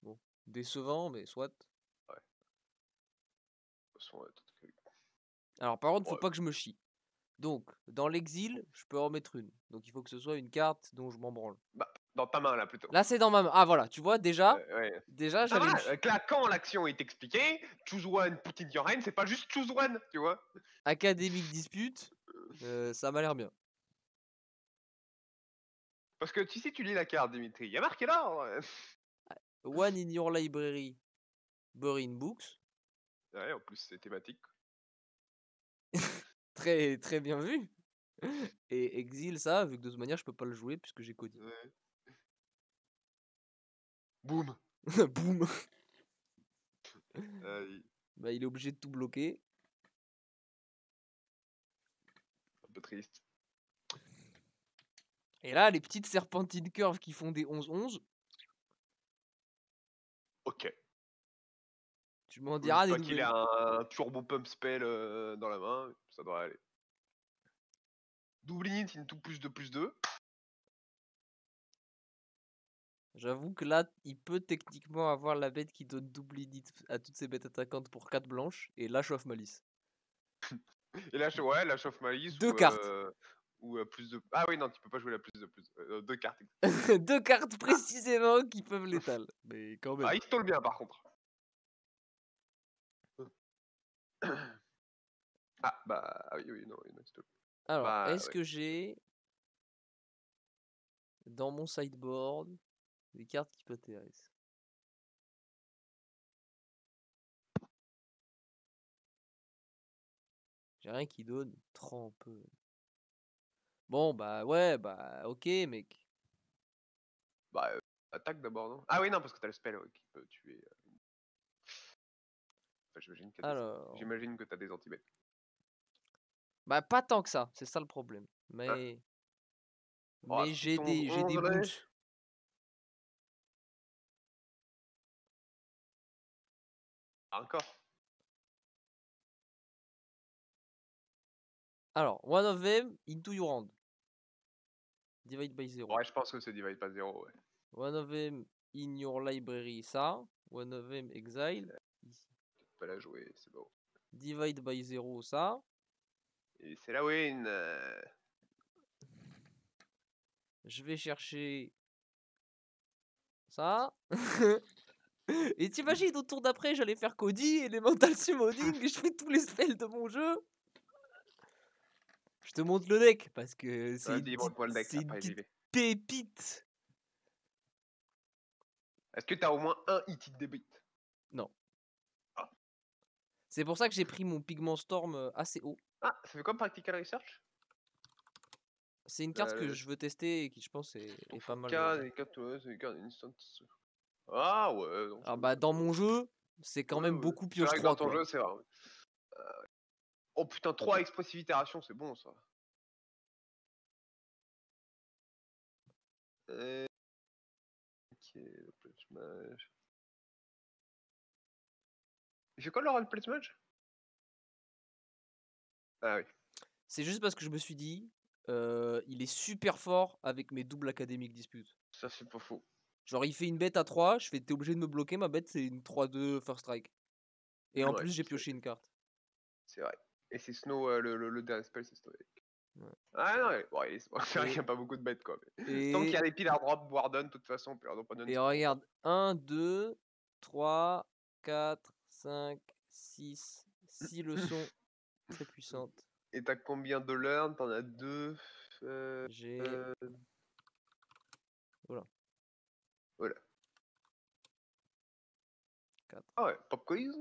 Bon, décevant, mais soit. De toute façon, Alors, par contre, faut Ouais. pas que je me chie. Donc, dans l'exil, je peux en mettre une. Donc, il faut que ce soit une carte dont je m'en branle. Bah, dans ta main là plutôt. Là, c'est dans ma main. Ah, voilà, tu vois, déjà, Ouais. déjà, Ça j'allais me va, chier. là, quand l'action est expliquée, choose one, put in your hand, c'est pas juste choose one, tu vois. Académique dispute, ça m'a l'air bien. Parce que si tu lis la carte, Dimitri, il y a marqué là. One in your library, bury in books. Ouais, en plus c'est thématique. Très, très bien vu. Et exil, ça, vu que de toute manière, je peux pas le jouer puisque j'ai Cody. Ouais. Boum. Boum. Un Bah, il est obligé de tout bloquer. peu triste. Et là, les petites serpentines curves qui font des 11-11, Ok. tu m'en Faut diras juste des pas qu'il ait nouvelles. un turbo pump spell dans la main, ça devrait aller. Double init into +2/+2. J'avoue que là, il peut techniquement avoir la bête qui donne double init à toutes ses bêtes attaquantes pour 4 blanches et là, chauffe malice. Et là, ouais, la chauffe malice 2 cartes. ou plus de. Ah oui, non, tu peux pas jouer la plus. 2 cartes. 2 cartes précisément qui peuvent l'étal. Mais quand même. Ah, il stole bien par contre. Ah, bah oui, non, il stole. Alors, Bah, est-ce ouais. que j'ai dans mon sideboard des cartes qui m'intéressent? J'ai rien qui donne trop peu. Bon, bah ouais, bah ok, mec. Bah, attaque d'abord, non? Ah oui, non, parce que t'as le spell qui peut tuer. Enfin, Alors, j'imagine que t'as des anti-bêtes. bah pas tant que ça, c'est ça le problème. Hein? Mais Oh, j'ai ton des 11 là. boons. Encore. Alors, one of them into your hand. Divide by 0. Ouais, je pense que c'est divide by 0, ouais. One of them in your library, ça. One of them exile. Ici. Pas la jouer, c'est beau. Divide by 0, ça. Et c'est la win. Je vais chercher ça. Et t'imagines, au tour d'après, j'allais faire Cody, Elemental Summoning, et je fais tous les spells de mon jeu. Je te montre le deck, parce que Vas-y, montre-moi le deck, c'est une après j'y petite vais. pépite. Est-ce que t'as au moins un hit debit? Non. Ah. C'est pour ça que j'ai pris mon Pigment Storm assez haut. Ah, ça fait quoi Practical Research? C'est une carte que je veux tester et qui, je pense, est pas mal. Des cartes, ouais, c'est des cartes instant. Ah ouais, non, Alors, bah, dans mon jeu, c'est quand même beaucoup c'est pioche vrai que dans 3, ton quoi. jeu, c'est vrai. Oh putain, 3 Expressive Itération, c'est bon ça. Ok, le Pledge Mage. Il fait quoi le Roll Pledge Mage? Ah oui. C'est juste parce que je me suis dit, il est super fort avec mes doubles académiques dispute. Ça, c'est pas faux. Genre, il fait une bête à 3, je fais, t'es obligé de me bloquer, ma bête, c'est une 3-2 first strike. Et en Ouais, plus, j'ai pioché une carte. c'est vrai. Et c'est Snow, le dernier spell, c'est Snow. Ouais. Ah non, c'est vrai qu'il n'y a pas beaucoup de bêtes quoi. Mais... Tant qu'il y a les Pillar Drop Warden, de toute façon, Pillar Drop Warden. Et regarde, 1, 2, 3, 4, 5, 6, 6 leçons très puissantes. Et t'as combien de learn? T'en as 2. J'ai. Voilà. 4. Ah ouais, pop quiz.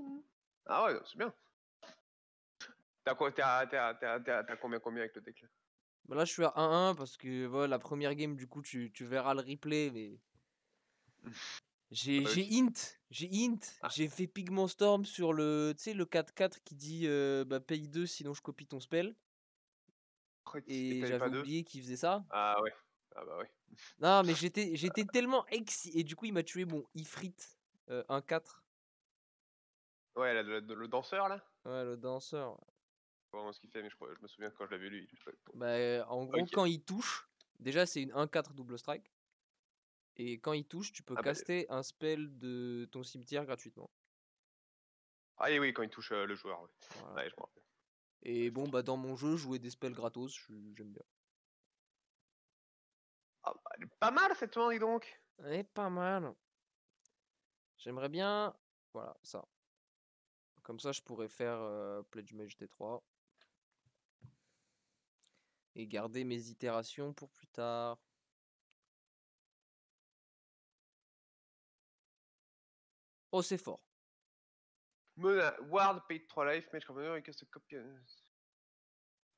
Ah ouais, c'est bien. T'as quoi? T'as combien avec le deck là? Bah là, je suis à 1-1 parce que voilà, la première game, du coup, tu verras le replay. Mais j'ai int. Ah. J'ai fait Pigment Storm sur le 4-4 qui dit bah, paye 2 sinon je copie ton spell. Et j'avais oublié qu'il faisait ça. Ah ouais. Ah bah ouais. Non, mais j'étais tellement et du coup, il m'a tué mon Ifrit 1-4. Ouais, le danseur là. Ouais, le danseur. Je sais pas vraiment ce qu'il fait, mais je me souviens quand je l'avais lu. Bah, en gros, Ok. quand il touche, déjà c'est une 1-4 double strike. Et quand il touche, tu peux Ah bah, caster un spell de ton cimetière gratuitement. ah oui, quand il touche le joueur. Ouais, Voilà. ouais je me rappelle. Et bon, bah dans mon jeu, jouer des spells gratos, j'aime bien. Ah bah, elle est pas mal cette main, dis donc. Elle est pas mal. J'aimerais bien, voilà, ça. Comme ça, je pourrais faire Pledge Mage T3. Et garder mes itérations pour plus tard. Oh, c'est fort. Ward, paid 3 life, mage commander, et cast copy.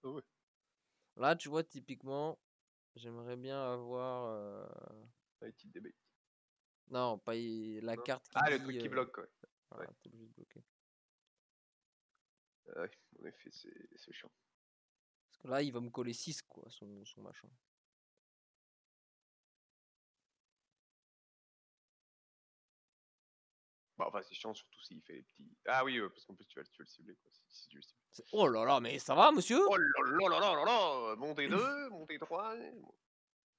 Oh ouais. Là, tu vois, typiquement, j'aimerais bien avoir... Mighty Debate. Non, pas la Non. carte qui Ah, dit... le truc qui bloque, quoi. Voilà, Ouais. t'es obligé de bloquer. Ouais, en effet, c'est chiant. Parce que là, il va me coller 6, quoi, son machin. Bah, enfin, c'est chiant, surtout s'il fait les petits. Ah oui, parce qu'en plus, tu vas le cibler, quoi. Si tu le cibles. Oh là là, mais ça va, monsieur? Oh là là là là là là. Montée 2, montée 3.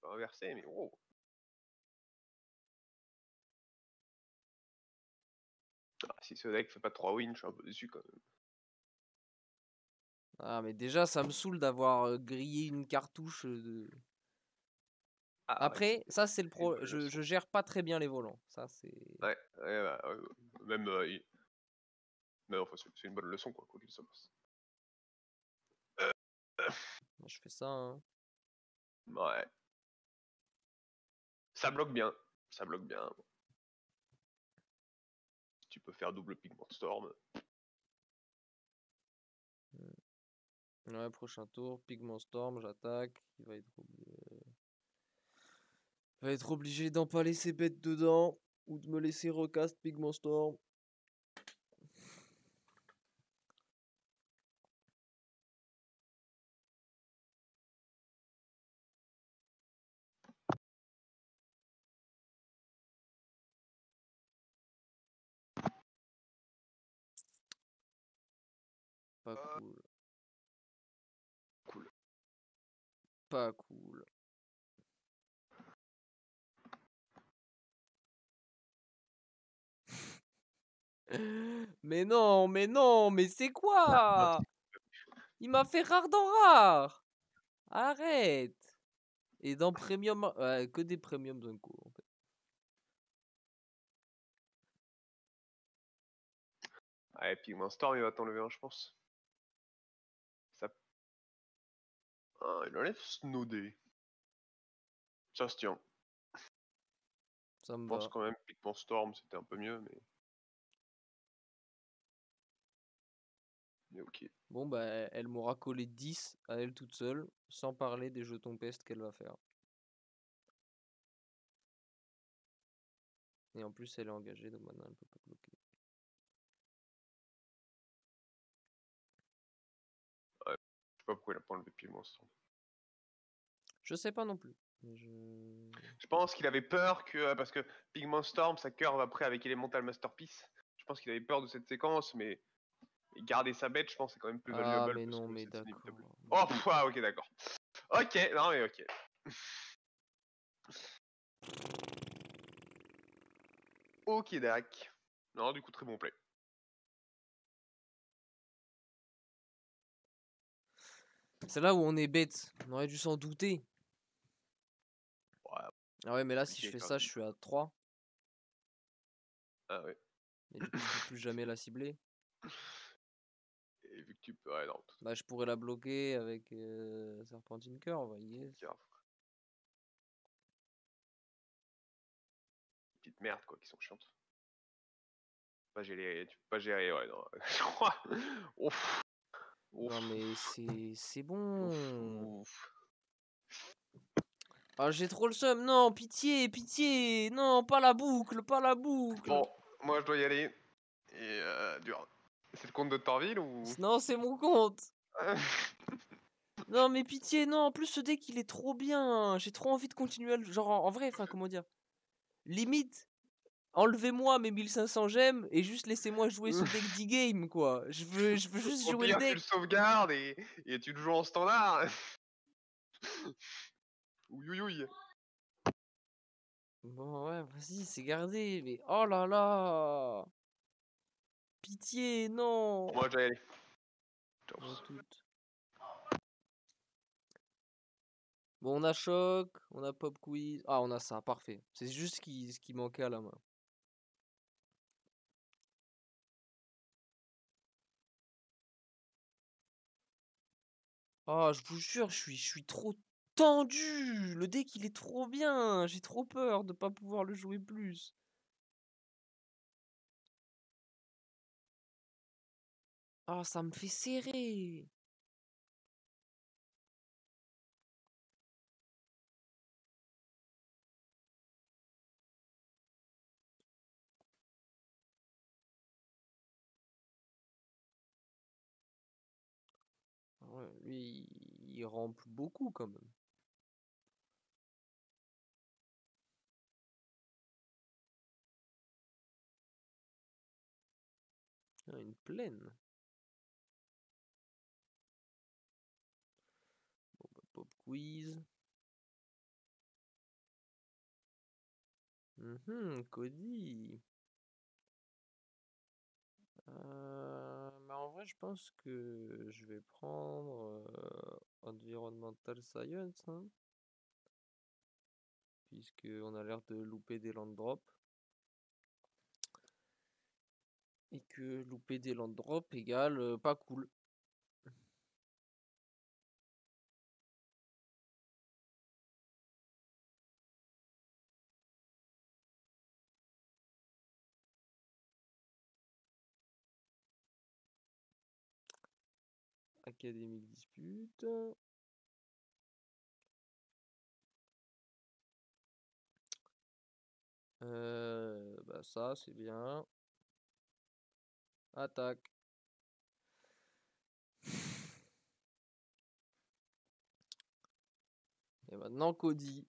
Pas inversé, mais oh. Ah, si ce deck fait pas 3 wins, je suis un peu déçu quand même. Ah, mais déjà, ça me saoule d'avoir grillé une cartouche de... Ah, Après, ouais, ça, c'est le c'est une pro... bonne Je leçon. gère pas très bien les volants. Ça, c'est... Ouais, bah, même. Mais enfin, c'est une bonne leçon, quoi qu'il se passe. Moi, je fais ça, hein. Ouais. Ça bloque bien. Ça bloque bien. Tu peux faire double Pigment Storm. Ouais, prochain tour, Pigment Storm, j'attaque. Il va être obligé d'empaler ses bêtes dedans. Ou de me laisser recast Pigment Storm. Pas cool. Cool. Pas cool. Mais non, mais c'est quoi? Il m'a fait rare dans rare. Arrête. Et dans Premium... Ouais, que des Premium Zonko, en fait. Ouais, Pigment Storm, il va t'enlever un, je pense. Ça... Ah, il enlève Snowday. Ça se tient. Ça me Je pense va. quand même Pigment Storm, c'était un peu mieux, mais... Mais ok. Bon, bah, elle m'aura collé 10 à elle toute seule, sans parler des jetons peste qu'elle va faire. Et en plus, elle est engagée, donc maintenant, elle peut pas bloquer. Ouais. Je sais pas pourquoi il a pas enlevé Pigment Storm. Je sais pas non plus. Mais Je pense qu'il avait peur que... parce que Pigment Storm, ça curve après avec Elemental Masterpiece. Je pense qu'il avait peur de cette séquence, mais... Et garder sa bête, je pense, c'est quand même plus Ah, valuable mais parce non, que mais c'est d'accord. inévitable. Oh, pff, ah, ok, d'accord. Ok, non, mais ok. Ok, Dak. Non, du coup, très bon play. C'est là où on est bête. On aurait dû s'en douter. Ouais, Ah ouais, mais là, si ok, je fais quand ça, même. je suis à 3. Ah ouais. Et du coup, je peux plus jamais la cibler. Et vu que tu peux... Ouais, non. Bah, je pourrais la bloquer avec Serpentine Cœur, vous voyez. Petites merdes, quoi, qui sont chiantes. Tu peux pas gérer, ouais, non. Je crois. Ouf. Ouf. Non, mais c'est bon. Ouf. Ah, j'ai trop le seum. Non, pitié, pitié. Non, pas la boucle, pas la boucle. Bon, moi, je dois y aller. Et dur. C'est le compte de Torville ou... Non, c'est mon compte. Non, mais pitié, non. En plus, ce deck, il est trop bien. J'ai trop envie de continuer à le... Genre, en vrai, enfin, comment dire. Limite, Enlevez-moi mes 1500 gemmes et juste laissez-moi jouer ce deck d'e-game, quoi. Je veux juste Au jouer le pire, tu le deck. sauvegardes et tu le joues en standard. Ouïouïouï. Bon, ouais, vas-y, c'est gardé, mais oh là là! Pitié, non! Moi, j'allais aller. Bon, toutes. Bon, on a choc, on a pop quiz. Ah, on a ça, parfait. C'est juste ce qui manquait à la main. Ah, je vous jure, je suis trop tendu. Le deck, il est trop bien. J'ai trop peur de pas pouvoir le jouer plus. Ah, ça me fait serrer. Ouais, lui, il rampe beaucoup quand même. Ah, une plaine. Bon, bah, pop quiz. Cody. Mais en vrai, je pense que je vais prendre Environmental Science, hein, puisqu'on a l'air de louper des land drops. Et que louper des land drops égale pas cool. Académique dispute. Bah ça, c'est bien. Attaque. Et maintenant Cody.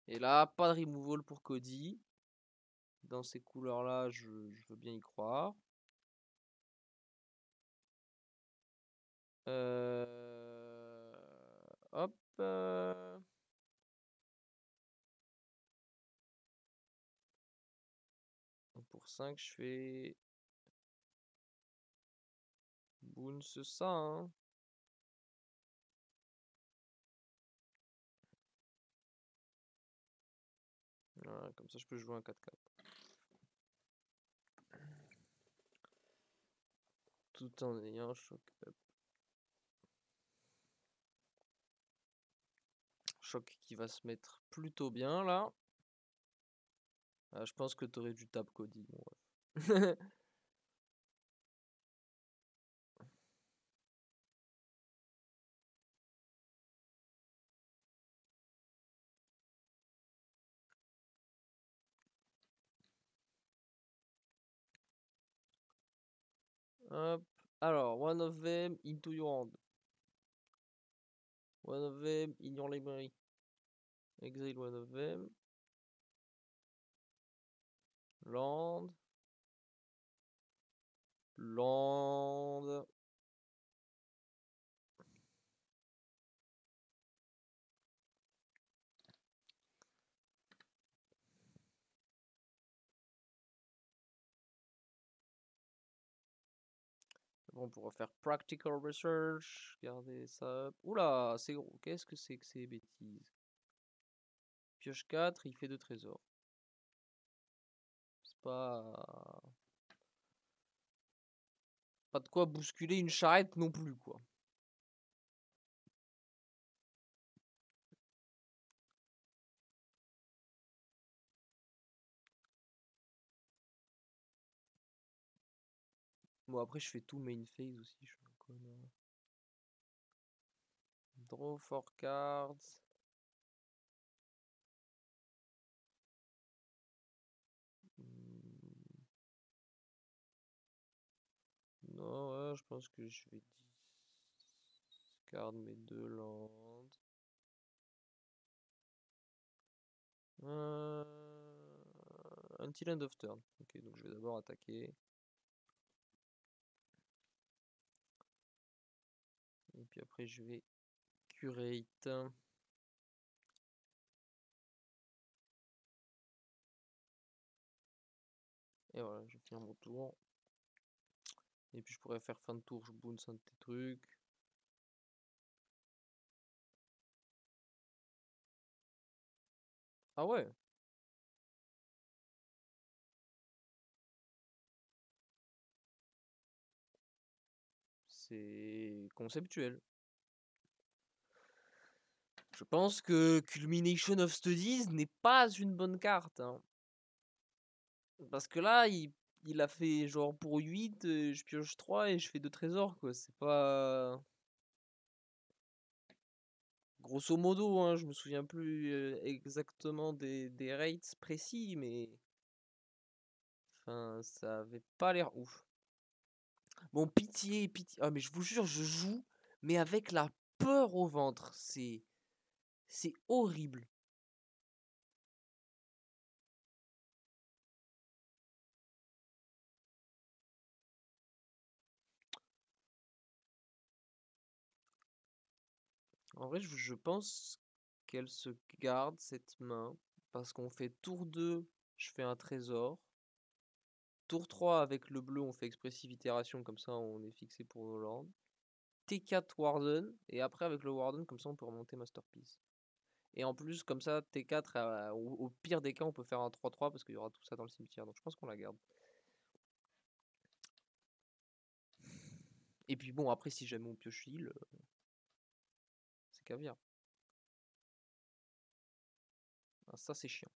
Et là, pas de removal pour Cody. Dans ces couleurs-là, je veux bien y croire. Hop. Pour 5, je fais... Boons, ça, hein. Voilà, comme ça, je peux jouer un 4-4. Tout en ayant choc up. Choc qui va se mettre plutôt bien, là. Ah, je pense que t'aurais dû tap Cody. Bon, ouais. Hop. Alors, one of them into your hand. One of them in your library. Exile one of them. Land. Land. Bon, on pourra faire practical research. Regardez ça. Oula, c'est gros. Qu'est-ce que c'est que ces bêtises? Pioche 4, il fait 2 trésors. C'est pas... Pas de quoi bousculer une charrette non plus, quoi. Bon, après, je fais tout main phase aussi. Je suis un connard. Draw 4 cards. Non, ouais, je pense que je vais discard mes 2 landes. Until end of turn. Ok, donc je vais d'abord attaquer. Et puis après je vais curate. Et voilà, je vais finir mon tour. Et puis je pourrais faire fin de tour, je bounce un de tes trucs. Ah ouais. C'est conceptuel. Je pense que Culmination of Studies n'est pas une bonne carte. Hein. Parce que là, il a fait genre pour 8, je pioche 3 et je fais 2 trésors, quoi. C'est pas... Grosso modo, hein, je me souviens plus exactement des rates précis, mais... Enfin, ça avait pas l'air ouf. Bon, pitié, pitié. Ah, mais je vous jure, je joue, mais avec la peur au ventre. C'est horrible. En vrai, je pense qu'elle se garde cette main. Parce qu'on fait tour 2, je fais un trésor. Tour 3, avec le bleu, on fait expressive itération. Comme ça, on est fixé pour Hollande. T4 Warden. Et après, avec le Warden, comme ça, on peut remonter Masterpiece. Et en plus, comme ça, T4, au pire des cas, on peut faire un 3-3 parce qu'il y aura tout ça dans le cimetière. Donc je pense qu'on la garde. Et puis bon, après, si jamais on pioche heal, c'est caviar. Ah, ça, c'est chiant.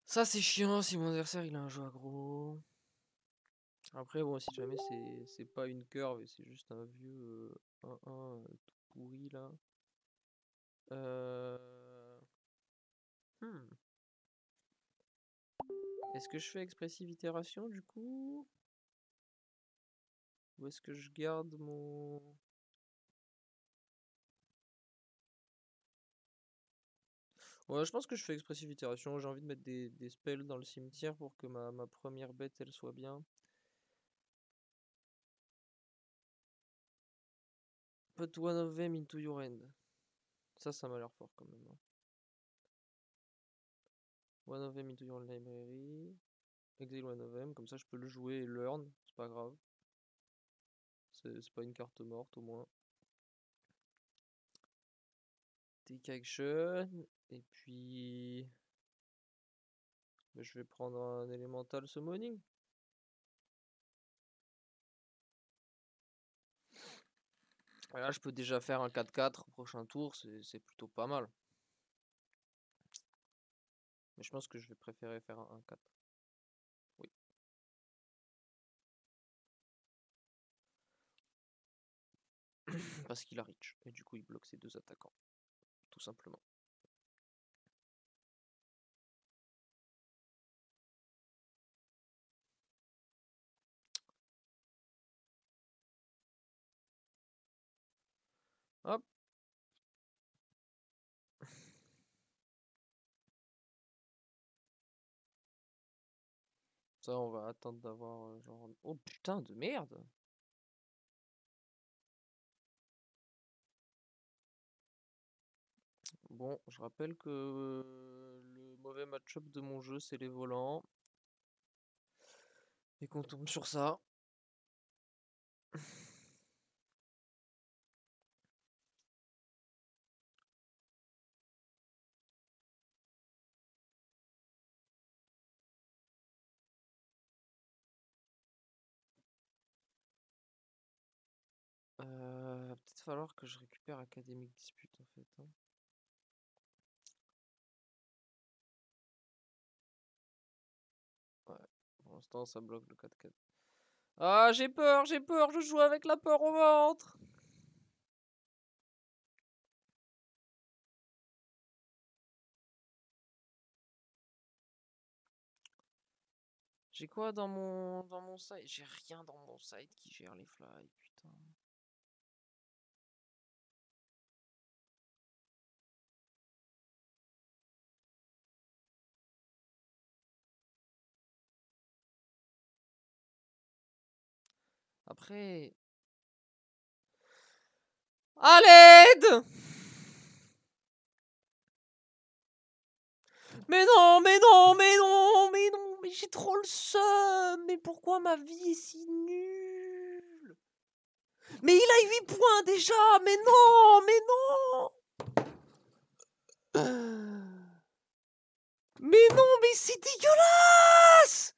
Ça, c'est chiant si mon adversaire il a un jeu aggro. Après, bon, si jamais c'est pas une curve et c'est juste un vieux 1-1 tout pourri là. Hmm. Est-ce que je fais expressive itération du coup? Ou est-ce que je garde mon... Ouais, je pense que je fais expressive itération. J'ai envie de mettre des spells dans le cimetière pour que ma première bête elle soit bien. Put one of them into your hand. Ça m'a l'air fort quand même. Hein. One of them into your library. Exile one of them. Comme ça je peux le jouer et learn. C'est pas grave. C'est pas une carte morte au moins. Take action. Et puis... je vais prendre un elemental summoning. Là, je peux déjà faire un 4-4 au prochain tour, c'est plutôt pas mal. Mais je pense que je vais préférer faire un 1-4. Oui. Parce qu'il a reach. Et du coup, il bloque ses deux attaquants. Tout simplement. Hop. Ça, on va attendre d'avoir genre... Oh putain de merde! Bon, je rappelle que le mauvais match-up de mon jeu, c'est les volants. Et qu'on tombe sur ça. Va peut-être falloir que je récupère Academic Dispute en fait. Hein. Ouais, pour l'instant ça bloque le 4-4. Ah, j'ai peur, je joue avec la peur au ventre. J'ai quoi dans mon site? J'ai rien dans mon site qui gère les fly, putain. Après... À l'aide! Mais non, mais non, mais non, mais non, mais j'ai trop le seum. Mais pourquoi ma vie est si nulle? Mais il a 8 points déjà. Mais non, mais non. Mais non, mais c'est dégueulasse.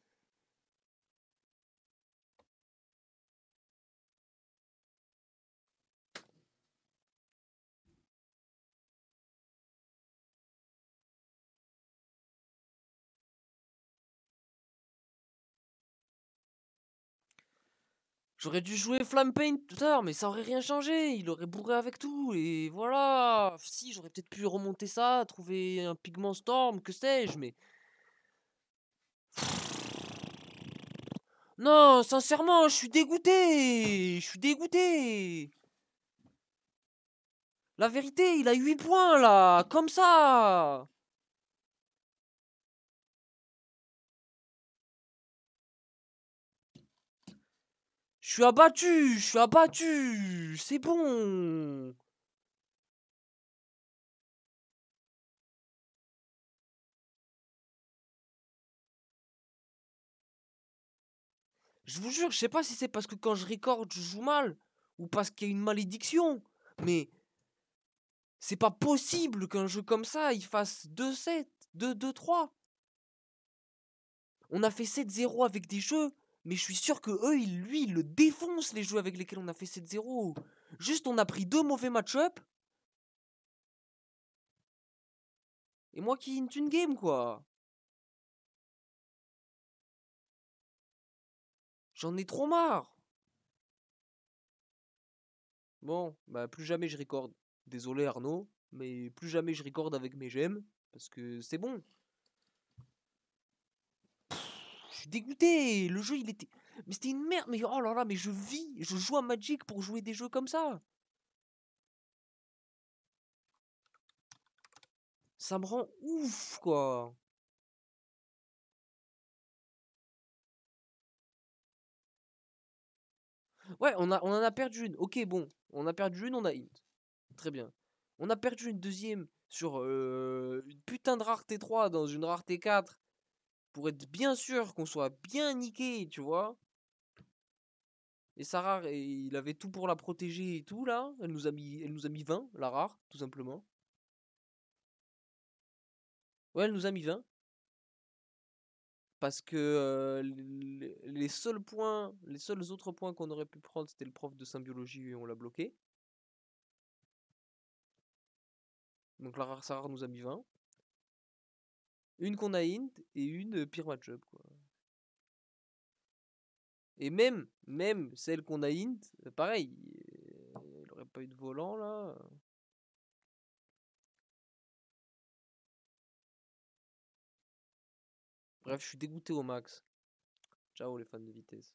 J'aurais dû jouer Flame Paint tout à l'heure, mais ça aurait rien changé. Il aurait bourré avec tout, et voilà. Si, j'aurais peut-être pu remonter ça, trouver un pigment storm, que sais-je, mais... Non, sincèrement, je suis dégoûté. Je suis dégoûté. La vérité, il a 8 points, là. Comme ça. Je suis abattu. Je suis abattu. C'est bon. Je vous jure, je sais pas si c'est parce que quand je record, je joue mal. Ou parce qu'il y a une malédiction. Mais... c'est pas possible qu'un jeu comme ça, il fasse 2-7, 2-2-3. On a fait 7-0 avec des jeux, mais je suis sûr que eux, lui, ils le défoncent les jeux avec lesquels on a fait 7-0. Juste, on a pris 2 mauvais match-up. Et moi qui into une game, quoi. J'en ai trop marre. Bon, bah plus jamais je record. Désolé Arnaud, mais plus jamais je record avec mes gemmes. Parce que c'est bon. Je suis dégoûté. Le jeu, il était... mais c'était une merde. Mais oh là là, mais je vis. Je joue à Magic pour jouer des jeux comme ça. Ça me rend ouf, quoi. Ouais, on en a perdu une. Ok, bon. On a perdu une, on a int. Très bien. On a perdu une deuxième sur une putain de rareté 3 dans une rareté 4. Pour être bien sûr qu'on soit bien niqué, tu vois. Et sa rare, il avait tout pour la protéger et tout, là. Elle nous a mis 20, la rare, tout simplement. Ouais, elle nous a mis 20. Parce que les seuls points, les seuls autres points qu'on aurait pu prendre, c'était le prof de symbiologie et on l'a bloqué. Donc la rare Sarah nous a mis 20. Une qu'on a int et une pire match-up, quoi. Et même celle qu'on a int, pareil, il aurait pas eu de volant là. Bref, je suis dégoûté au max. Ciao les fans de vitesse.